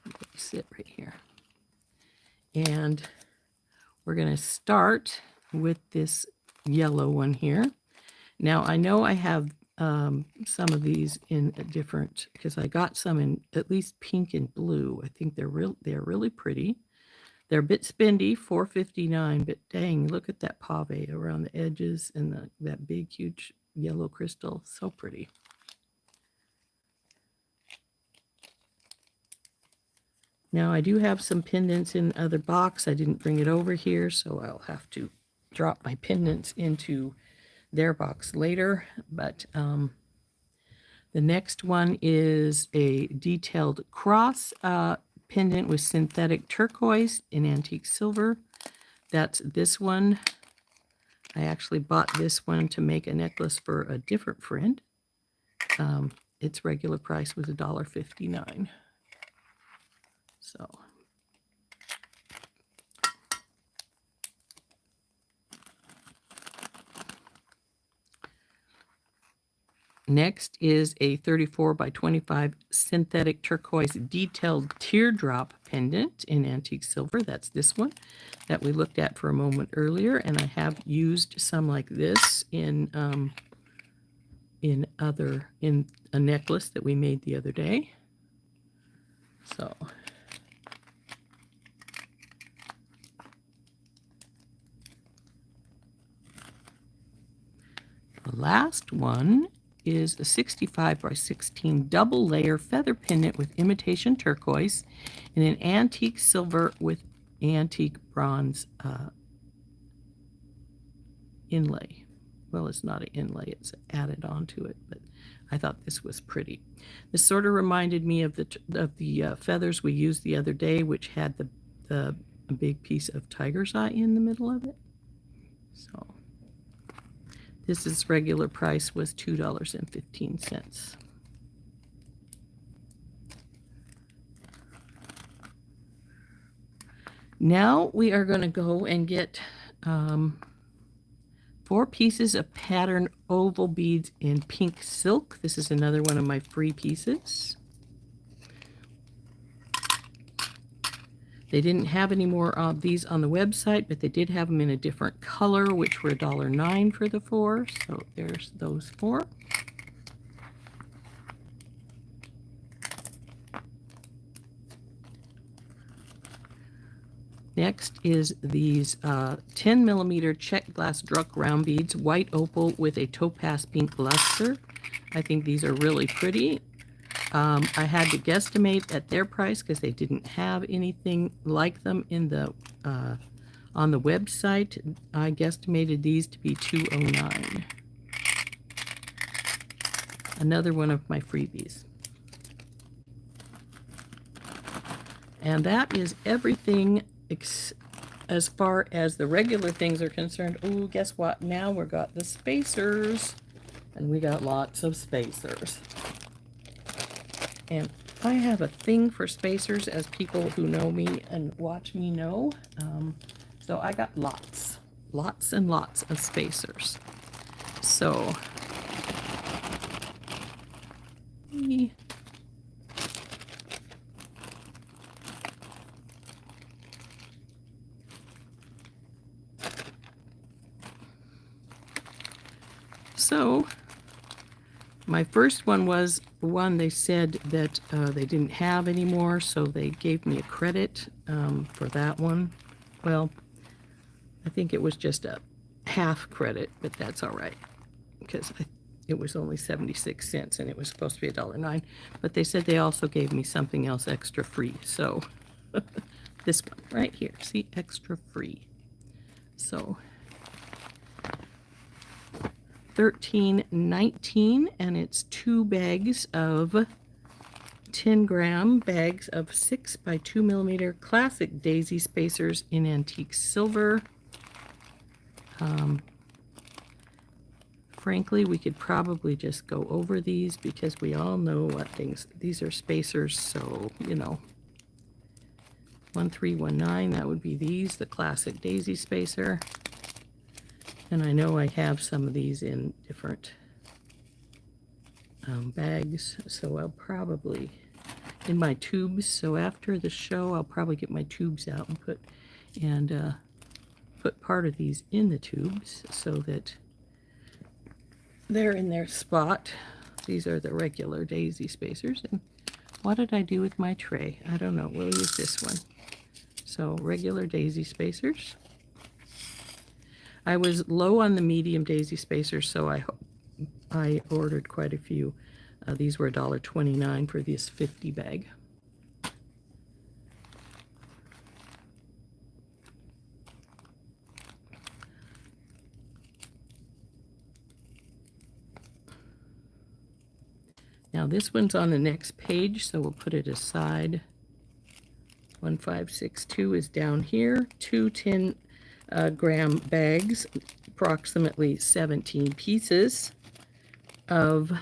They sit right here. And we're going to start with this yellow one here. Now, I know I have some of these in a different, because I got some in at least pink and blue. I think they're really pretty. They're a bit spendy, $4.59, but dang, look at that pave around the edges and that big, huge yellow crystal. So pretty. Now, I do have some pendants in other box. I didn't bring it over here, so I'll have to drop my pendants into their box later. But the next one is a detailed cross pendant with synthetic turquoise in antique silver. That's this one. I actually bought this one to make a necklace for a different friend. Its regular price was $1.59. So next is a 34 by 25 synthetic turquoise detailed teardrop pendant in antique silver. That's this one that we looked at for a moment earlier, and I have used some like this in in a necklace that we made the other day. So the last one is a 65 by 16 double layer feather pendant with imitation turquoise and an antique silver with antique bronze inlay. Well, it's not an inlay, it's added onto it, but I thought this was pretty. This sort of reminded me of the feathers we used the other day, which had the big piece of tiger's eye in the middle of it. So this is regular price was $2.15. Now we are going to go and get 4 pieces of patterned oval beads in pink silk. This is another one of my free pieces. They didn't have any more of these on the website, but they did have them in a different color, which were $1.09 for the 4. So there's those 4. Next is these 10 millimeter check glass Druck round beads, white opal with a topaz pink luster. I think these are really pretty. I had to guesstimate at their price because they didn't have anything like them in the on the website. I guesstimated these to be $2.09. Another one of my freebies. And that is everything as far as the regular things are concerned. Oh, guess what? Now we've got the spacers, and we got lots of spacers. And I have a thing for spacers, as people who know me and watch me know. So I got lots and lots of spacers. So my first one was the one they said that they didn't have anymore, so they gave me a credit for that one. Well, I think it was just a half credit, but that's all right, because it was only 76 cents and it was supposed to be $1.09. But they said they also gave me something else extra free. So this one right here, see, extra free. So $13.19, and it's 2 bags of 10-gram bags of 6 by 2 millimeter classic daisy spacers in antique silver. Frankly, we could probably just go over these because we all know what these are spacers, so you know. 1319, that would be these, the classic daisy spacer. And I know I have some of these in different bags, so I'll probably, in my tubes, so after the show, I'll probably get my tubes out and put part of these in the tubes so that they're in their spot. These are the regular daisy spacers. And what did I do with my tray? I don't know. We'll use this one. So regular daisy spacers. I was low on the medium daisy spacers, so I ordered quite a few. These were $1.29 for this 50 bag. Now this one's on the next page, so we'll put it aside. 1562 is down here. 2 10-gram bags, approximately 17 pieces of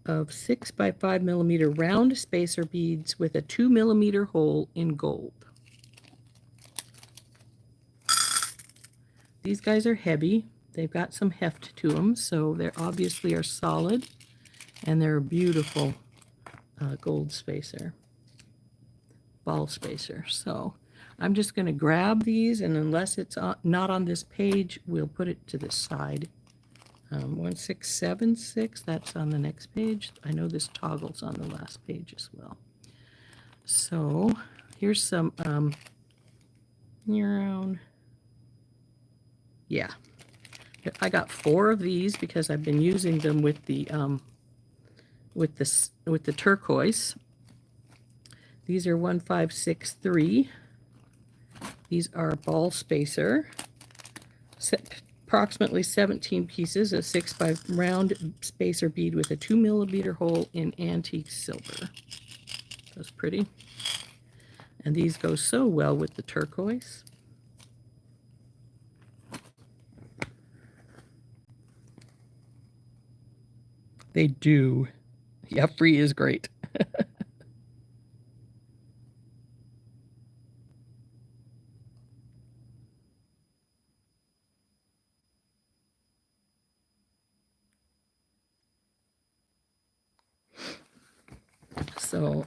of 6 by 5 millimeter round spacer beads with a 2 millimeter hole in gold. These guys are heavy. They've got some heft to them, so they obviously are solid, and they're a beautiful gold spacer, ball spacer. So I'm just going to grab these, and unless it's not on this page, we'll put it to the side. 1676, that's on the next page. I know this toggle's on the last page as well. So here's some around, yeah. I got 4 of these because I've been using them with the turquoise. These are 1563. These are ball spacer. Approximately 17 pieces, a 6x round spacer bead with a 2mm hole in antique silver. That's pretty. And these go so well with the turquoise. They do. Yeah, free is great. So,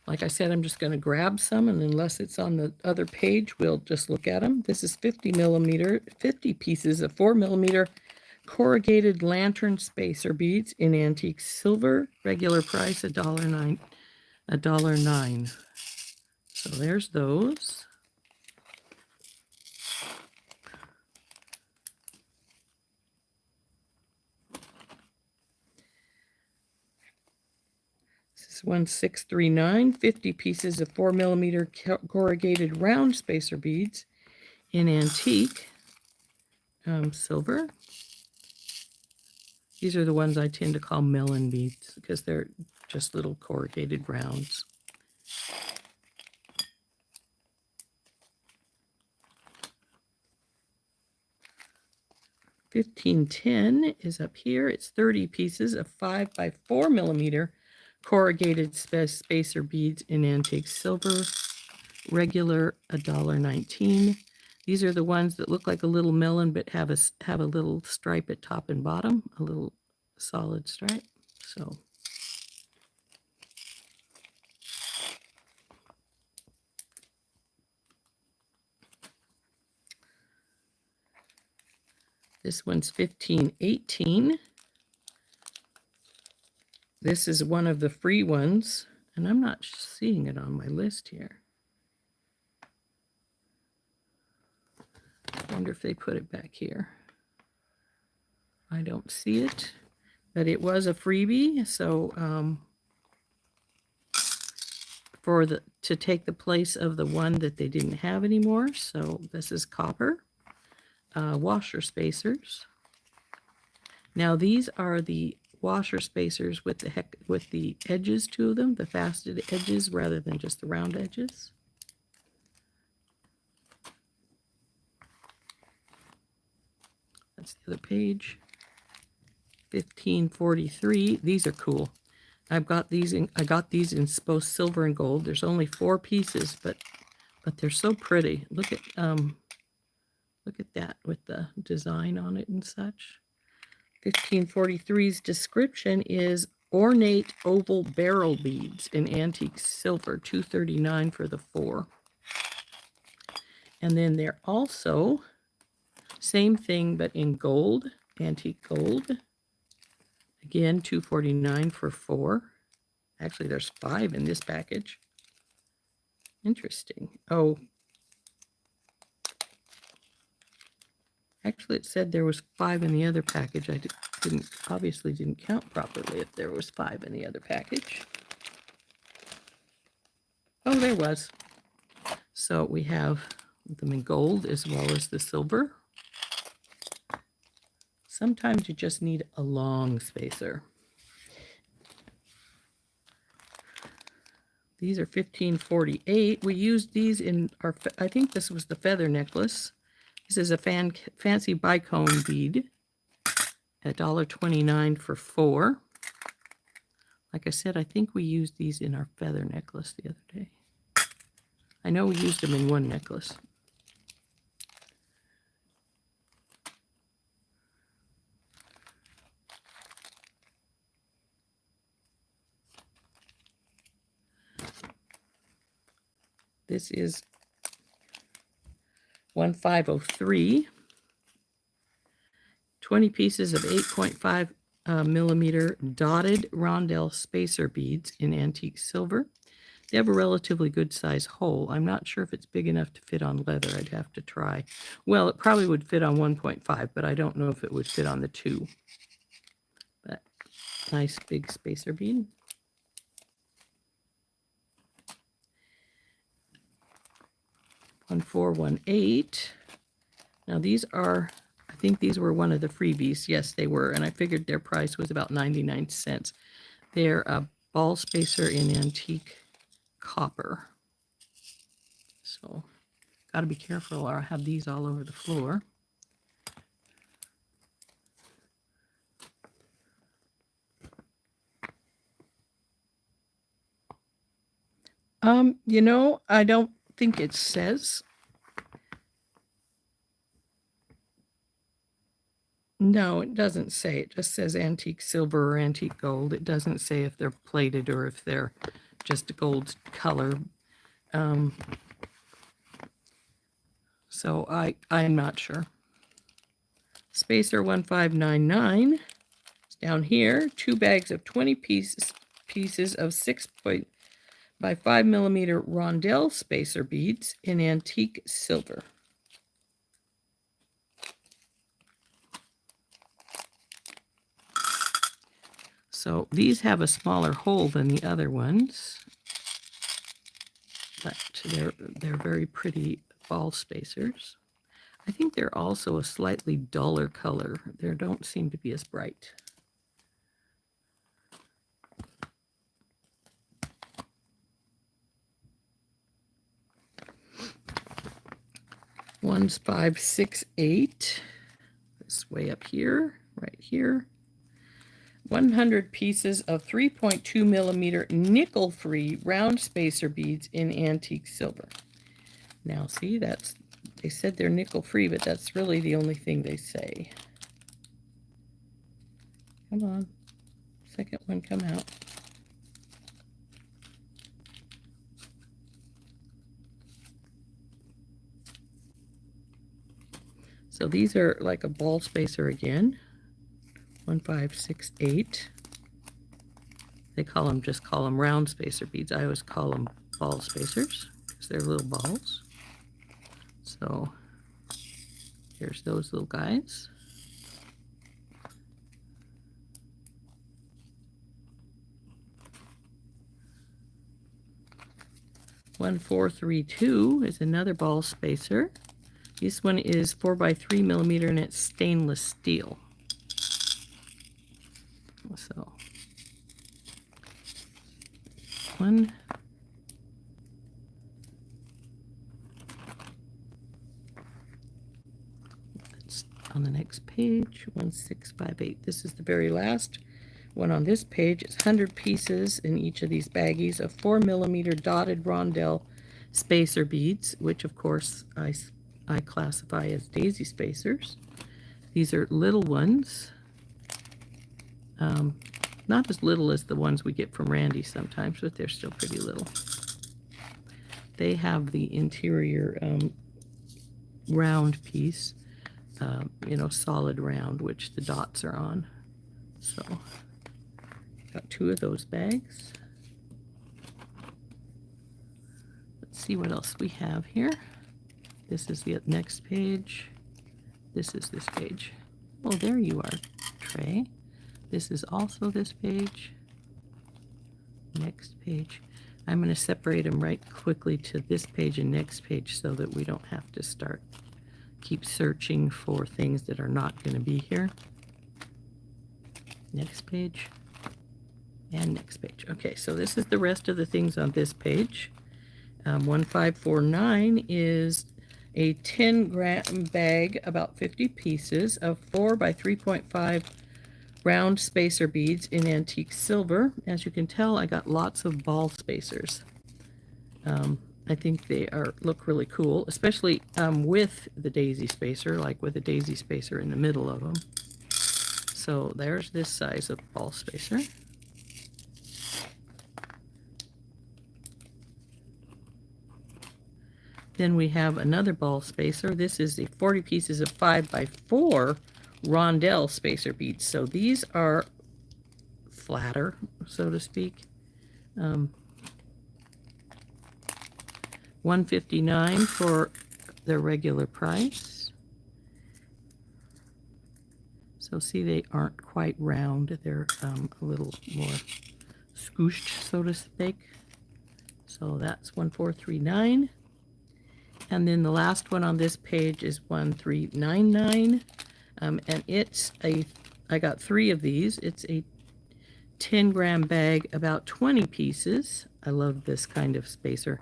like I said, I'm just going to grab some, and unless it's on the other page, we'll just look at them. This is 50 pieces of 4mm corrugated lantern spacer beads in antique silver. Regular price $1.09. So there's those. This is 1639, 50 pieces of 4mm corrugated round spacer beads in antique silver. These are the ones I tend to call melon beads because they're just little corrugated rounds. $15.10 is up here. It's 30 pieces of 5x4mm corrugated spacer beads in antique silver. Regular $1.19. These are the ones that look like a little melon but have a little stripe at top and bottom, a little solid stripe. So this one's $15.18. This is one of the free ones, and I'm not seeing it on my list here. I wonder if they put it back here. I don't see it, but it was a freebie, so to take the place of the one that they didn't have anymore. So this is copper washer spacers. Now these are the washer spacers with the edges to them, the faceted edges rather than just the round edges. That's the other page. 1543. These are cool. I got these in both silver and gold. There's only 4 pieces, but they're so pretty. Look at that with the design on it and such. 1543's description is ornate oval barrel beads in antique silver, $2.39 for the 4. And then they're also same thing but in gold, antique gold. Again, $2.49 for 4. Actually, there's 5 in this package. Interesting. Oh, actually, it said there was 5 in the other package. I obviously didn't count properly if there was 5 in the other package. Oh, there was. So we have them in gold as well as the silver. Sometimes you just need a long spacer. These are 1548. We used these in our, I think this was the feather necklace. This is a fancy bicone bead at $1.29 for 4. Like I said, I think we used these in our feather necklace the other day. I know we used them in one necklace. This is 1503. 20 pieces of 8.5 millimeter dotted rondelle spacer beads in antique silver. They have a relatively good size hole. I'm not sure if it's big enough to fit on leather. I'd have to try. Well, it probably would fit on 1.5, but I don't know if it would fit on the 2. But nice big spacer bead. $1418. Now these are, I think these were one of the freebies. Yes, they were, and I figured their price was about 99 cents. They're a ball spacer in antique copper. So, got to be careful or I have these all over the floor. You know, I don't think it says. No, it doesn't say. It just says antique silver or antique gold. It doesn't say if they're plated or if they're just a gold color. So I'm not sure. Spacer 1599 is down here. 2 bags of 20 pieces of 6 by 5 millimeter rondelle spacer beads in antique silver. So these have a smaller hole than the other ones, but they're very pretty ball spacers. I think they're also a slightly duller color. They don't seem to be as bright. One's 568. This way up here, right here. 100 pieces of 3.2 millimeter nickel-free round spacer beads in antique silver. Now, see, they said they're nickel-free, but that's really the only thing they say. Come on. Second one, come out. So these are like a ball spacer again. 1568. They just call them round spacer beads. I always call them ball spacers because they're little balls. So here's those little guys. $1432 is another ball spacer. This one is 4 by 3 millimeter and it's stainless steel. So one. That's on the next page, 1658. This is the very last one on this page. It's 100 pieces in each of these baggies of 4 millimeter dotted rondelle spacer beads, which of course I classify as daisy spacers. These are little ones. Not as little as the ones we get from Randy sometimes, but they're still pretty little. They have the interior round piece, you know, solid round, which the dots are on. So, got 2 of those bags. Let's see what else we have here. This is the next page. This is this page. Oh, there you are, Trey. This is also this page. Next page. I'm going to separate them right quickly to this page and next page so that we don't have to keep searching for things that are not going to be here. Next page. And next page. Okay, so this is the rest of the things on this page. 1549 is a 10-gram bag, about 50 pieces of 4 by 3.5 round spacer beads in antique silver. As you can tell, I got lots of ball spacers. I think they look really cool, especially with the daisy spacer, like with a daisy spacer in the middle of them. So there's this size of ball spacer. Then we have another ball spacer. This is the 40 pieces of 5x4 rondelle spacer beads. So these are flatter, so to speak. $159 for their regular price. So see, they aren't quite round. They're a little more scooshed, so to speak. So that's 1439. And then the last one on this page is 1399. And it's I got 3 of these. It's a 10-gram bag, about 20 pieces. I love this kind of spacer.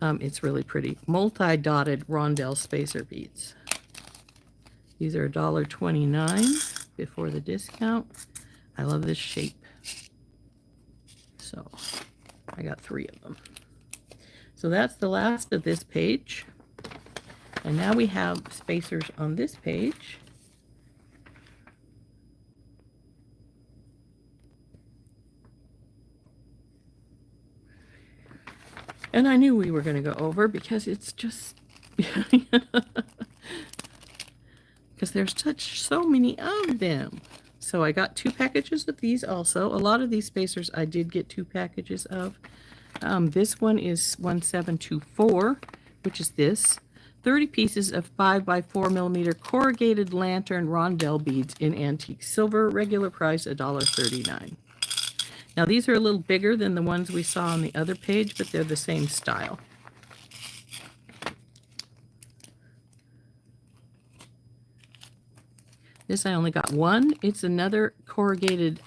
It's really pretty. Multi-dotted rondelle spacer beads. These are $1.29 before the discount. I love this shape. So I got 3 of them. So that's the last of this page. And now we have spacers on this page. And I knew we were going to go over because it's just, because there's so many of them. So I got 2 packages of these also. A lot of these spacers I did get 2 packages of. This one is 1724, which is this. 30 pieces of 5x4 millimeter corrugated lantern rondelle beads in antique silver. Regular price $1.39. Now these are a little bigger than the ones we saw on the other page, but they're the same style. This I only got 1. It's another corrugated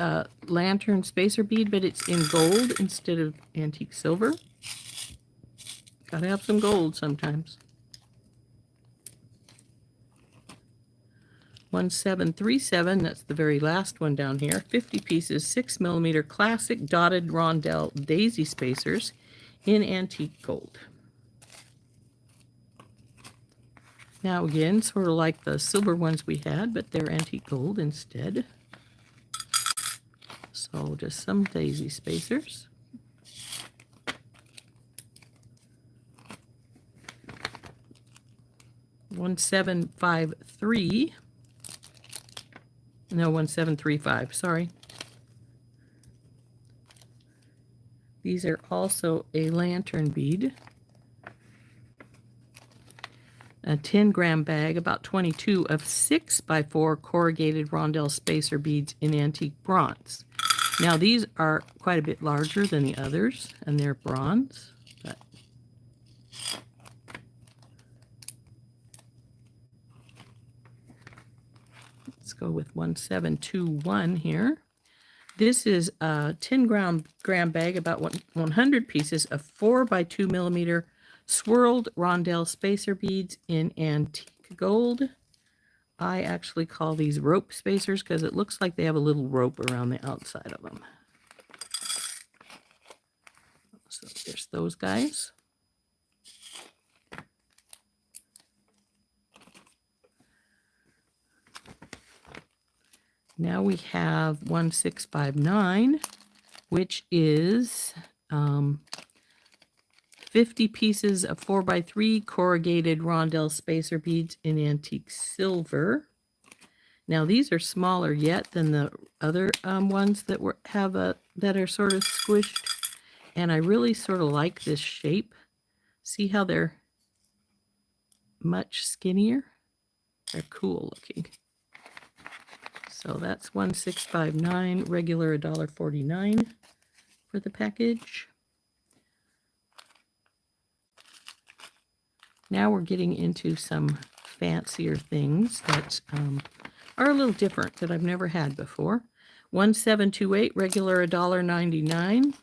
lantern spacer bead, but it's in gold instead of antique silver. Gotta have some gold sometimes. 1737, that's the very last one down here. 50 pieces, 6 millimeter classic dotted rondelle daisy spacers in antique gold. Now again, sort of like the silver ones we had, but they're antique gold instead. So just some daisy spacers. $1753. No, 1735, sorry. These are also a lantern bead. A 10-gram bag, about 22, of 6x4 corrugated rondelle spacer beads in antique bronze. Now these are quite a bit larger than the others, and they're bronze. But let's go with 1721 here. This is a 10-gram bag, about 100 pieces of 4x2 millimeter swirled rondelle spacer beads in antique gold. I actually call these rope spacers because it looks like they have a little rope around the outside of them. So there's those guys. Now we have 1659, which is 50 pieces of 4x3 corrugated rondelle spacer beads in antique silver. Now these are smaller yet than the other ones that that are sort of squished, and I really sort of like this shape. See how they're much skinnier? They're cool looking. So that's 1659, regular $1.49 for the package. Now we're getting into some fancier things that are a little different that I've never had before. 1728, regular $1.99.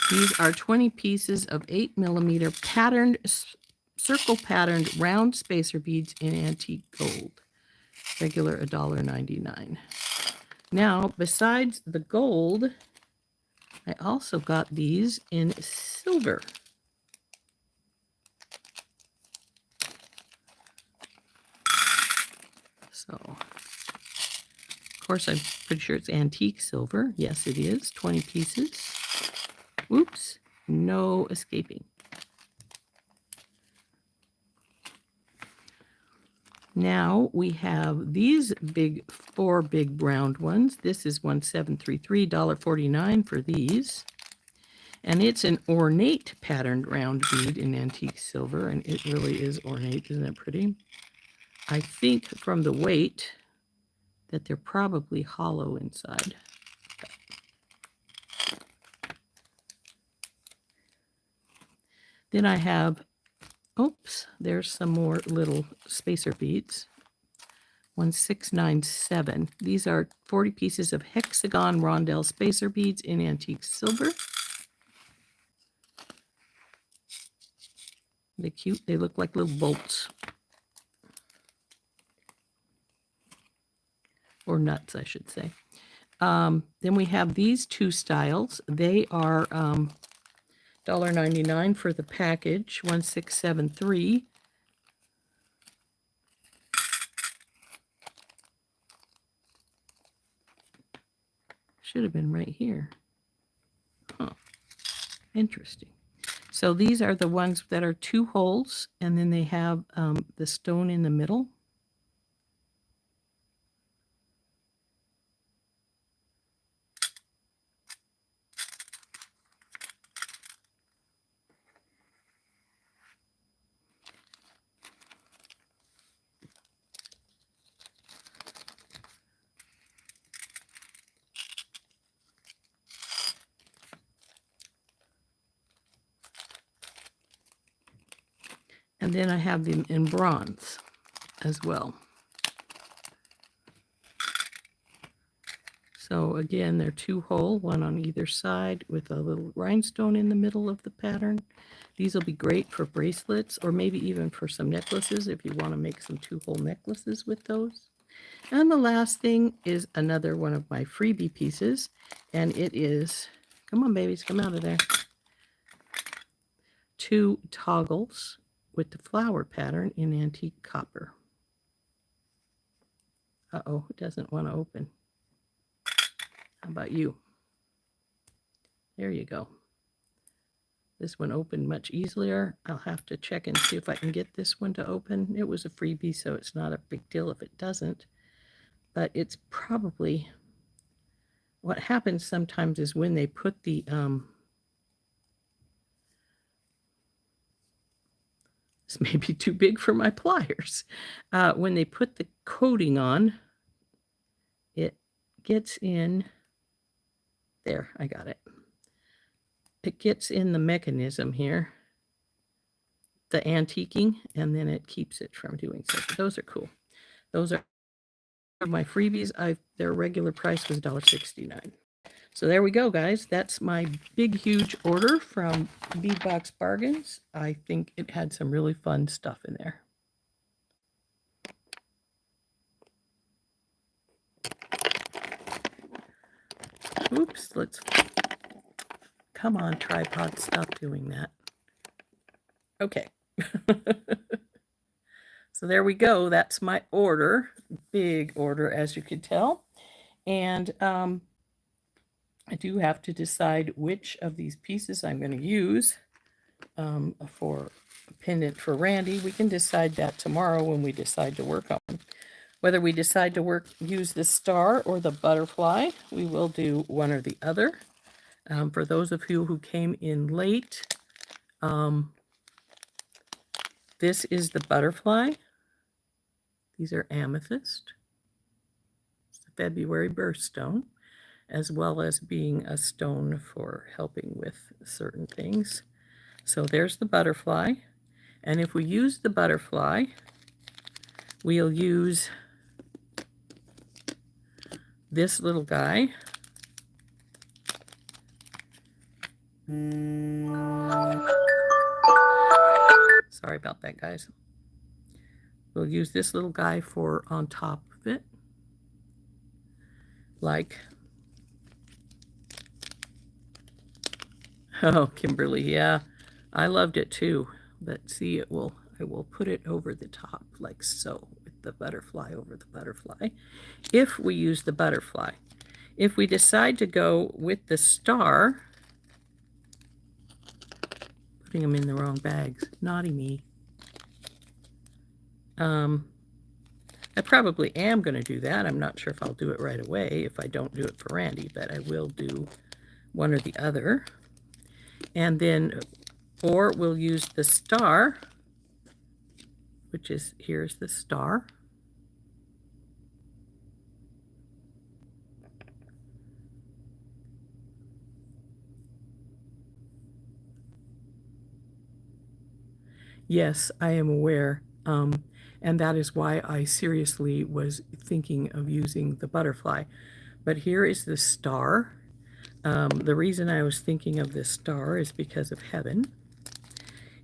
These are 20 pieces of 8 millimeter patterned, circle patterned round spacer beads in antique gold. Regular $1.99. Now, besides the gold, I also got these in silver. So, of course, I'm pretty sure it's antique silver. Yes, it is. 20 pieces. Oops, no escaping. Now we have these four big round ones. This is 1733, $1.49 for these. And it's an ornate patterned round bead in antique silver, and it really is ornate. Isn't it pretty? I think from the weight that they're probably hollow inside. Then I have, oops, there's some more little spacer beads. 1697. These are 40 pieces of hexagon rondelle spacer beads in antique silver. They're cute. They look like little bolts. Or nuts, I should say. Then we have these two styles. They are $1.99 for the package, 1673. Should have been right here. Huh. Interesting. So these are the ones that are 2 holes, and then they have the stone in the middle. And then I have them in bronze as well. So again, they're 2 hole, one on either side with a little rhinestone in the middle of the pattern. These will be great for bracelets or maybe even for some necklaces if you want to make some 2 hole necklaces with those. And the last thing is another one of my freebie pieces, and it is, come on babies, come out of there, 2 toggles with the flower pattern in antique copper. Uh-oh, it doesn't want to open. How about you? There you go. This one opened much easier. I'll have to check and see if I can get this one to open. It was a freebie, so it's not a big deal if it doesn't. But it's probably, what happens sometimes is when they put the, this may be too big for my pliers. When they put the coating on, it gets in, there, I got it. It gets in the mechanism here, the antiquing, and then it keeps it from doing so. But those are cool. Those are my freebies. Their regular price was $1.69. So there we go, guys. That's my big, huge order from Bead Box Bargains. I think it had some really fun stuff in there. Oops, let's, come on, tripod, stop doing that. Okay. So there we go. That's my order. Big order, as you can tell. And I do have to decide which of these pieces I'm going to use for a pendant for Randy. We can decide that tomorrow when we decide to work on them. Whether we decide to use the star or the butterfly, we will do one or the other. For those of you who came in late, this is the butterfly. These are amethyst. It's the February birthstone, as well as being a stone for helping with certain things. So there's the butterfly. And if we use the butterfly, we'll use this little guy. Sorry about that, guys. We'll use this little guy for on top of it. Like, oh, Kimberly, yeah, I loved it too. But see, I will put it over the top like so, with the butterfly over the butterfly. If we use the butterfly, if we decide to go with the star, putting them in the wrong bags, naughty me. I probably am going to do that. I'm not sure if I'll do it right away if I don't do it for Randy, but I will do one or the other. And then, or we'll use the star, which is, here's the star. Yes, I am aware. And that is why I seriously was thinking of using the butterfly. But here is the star. The reason I was thinking of this star is because of heaven.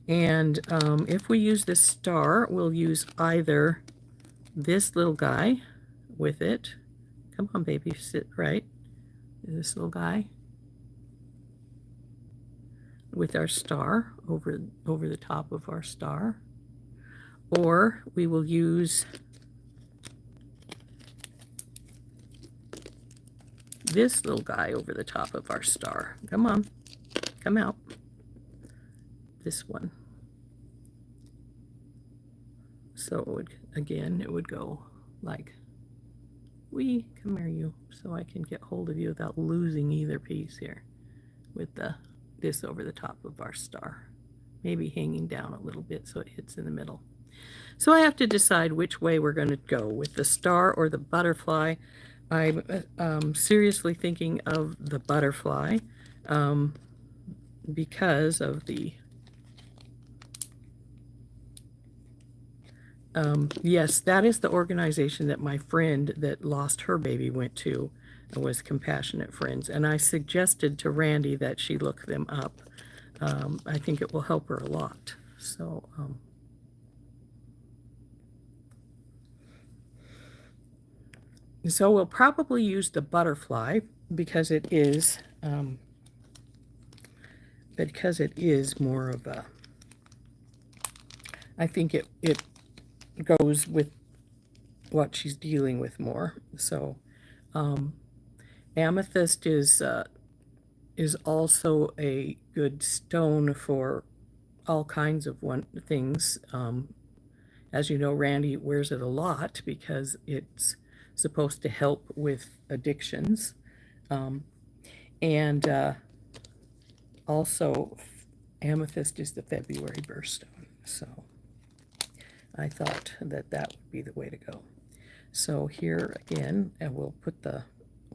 And if we use this star, we'll use either this little guy with it. Come on, baby, sit right. This little guy with our star over the top of our star. Or we will use this little guy over the top of our star. Come on, come out. This one. So it would, again, it would go like, wee, come here you, so I can get hold of you without losing either piece here with this over the top of our star. Maybe hanging down a little bit so it hits in the middle. So I have to decide which way we're going to go, with the star or the butterfly. I'm seriously thinking of the butterfly because of the yes, that is the organization that my friend that lost her baby went to, was Compassionate Friends, and I suggested to Randy that she look them up. I think it will help her a lot. So so we'll probably use the butterfly because it is more of a, I think it goes with what she's dealing with more. So amethyst is also a good stone for all kinds of things. As you know, Randy wears it a lot because it's supposed to help with addictions. And also, amethyst is the February birthstone. So I thought that that would be the way to go. So here again, and we'll put the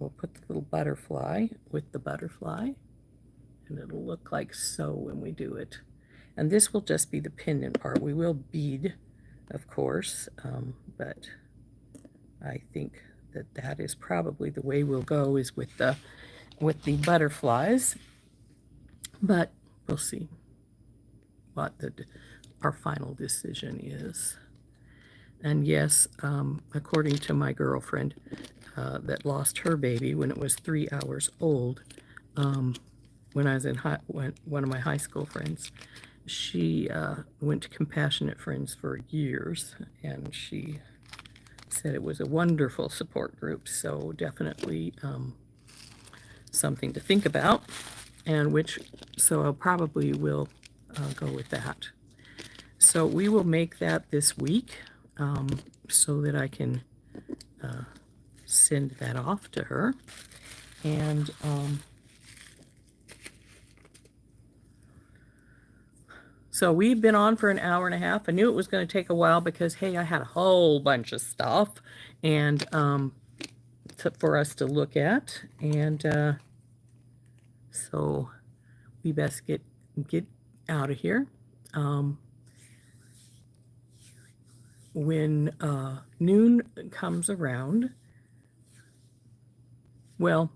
little butterfly with the butterfly, and it'll look like so when we do it. And this will just be the pendant part. We will bead, of course, but I think that that is probably the way we'll go, is with the butterflies. But we'll see what our final decision is. And yes, according to my girlfriend that lost her baby when it was 3 hours old, when I was in one of my high school friends, she went to Compassionate Friends for years, and she said it was a wonderful support group. So definitely something to think about, and so I probably will go with that. So we will make that this week so that I can send that off to her. And so we've been on for an hour and a half. I knew it was going to take a while because, hey, I had a whole bunch of stuff and for us to look at. And so we best get out of here. When noon comes around, well,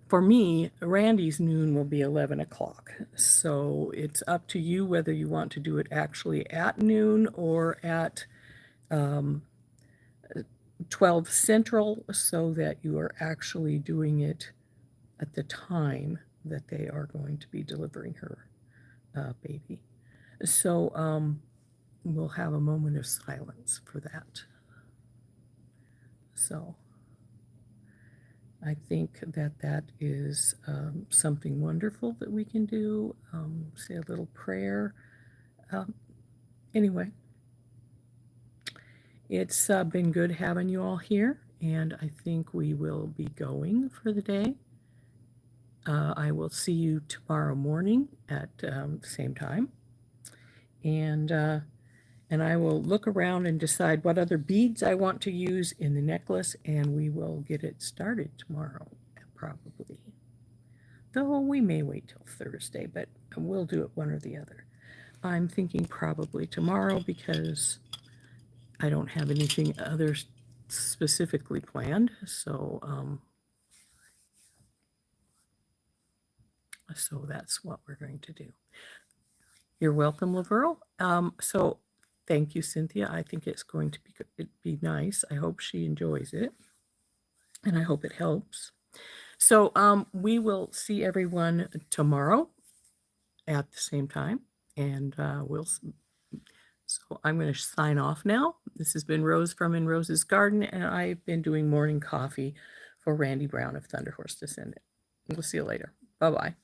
for me, Randy's noon will be 11 o'clock. So it's up to you whether you want to do it actually at noon or at 12 Central, so that you are actually doing it at the time that they are going to be delivering her baby. So we'll have a moment of silence for that. So I think that that is something wonderful that we can do. Say a little prayer. Anyway, It's been good having you all here, and I think we will be going for the day. I will see you tomorrow morning at the same time, and I will look around and decide what other beads I want to use in the necklace, and we will get it started tomorrow, probably. Though we may wait till Thursday, but we'll do it one or the other. I'm thinking probably tomorrow because I don't have anything other specifically planned. So that's what we're going to do. You're welcome, Laverl. So thank you, Cynthia. I think it's going to be nice. I hope she enjoys it, and I hope it helps. So we will see everyone tomorrow at the same time, and so I'm going to sign off now. This has been Rose from In Rose's Garden, and I've been doing morning coffee for Randy Brown of Thunder Horse Descendant. We'll see you later. Bye-bye.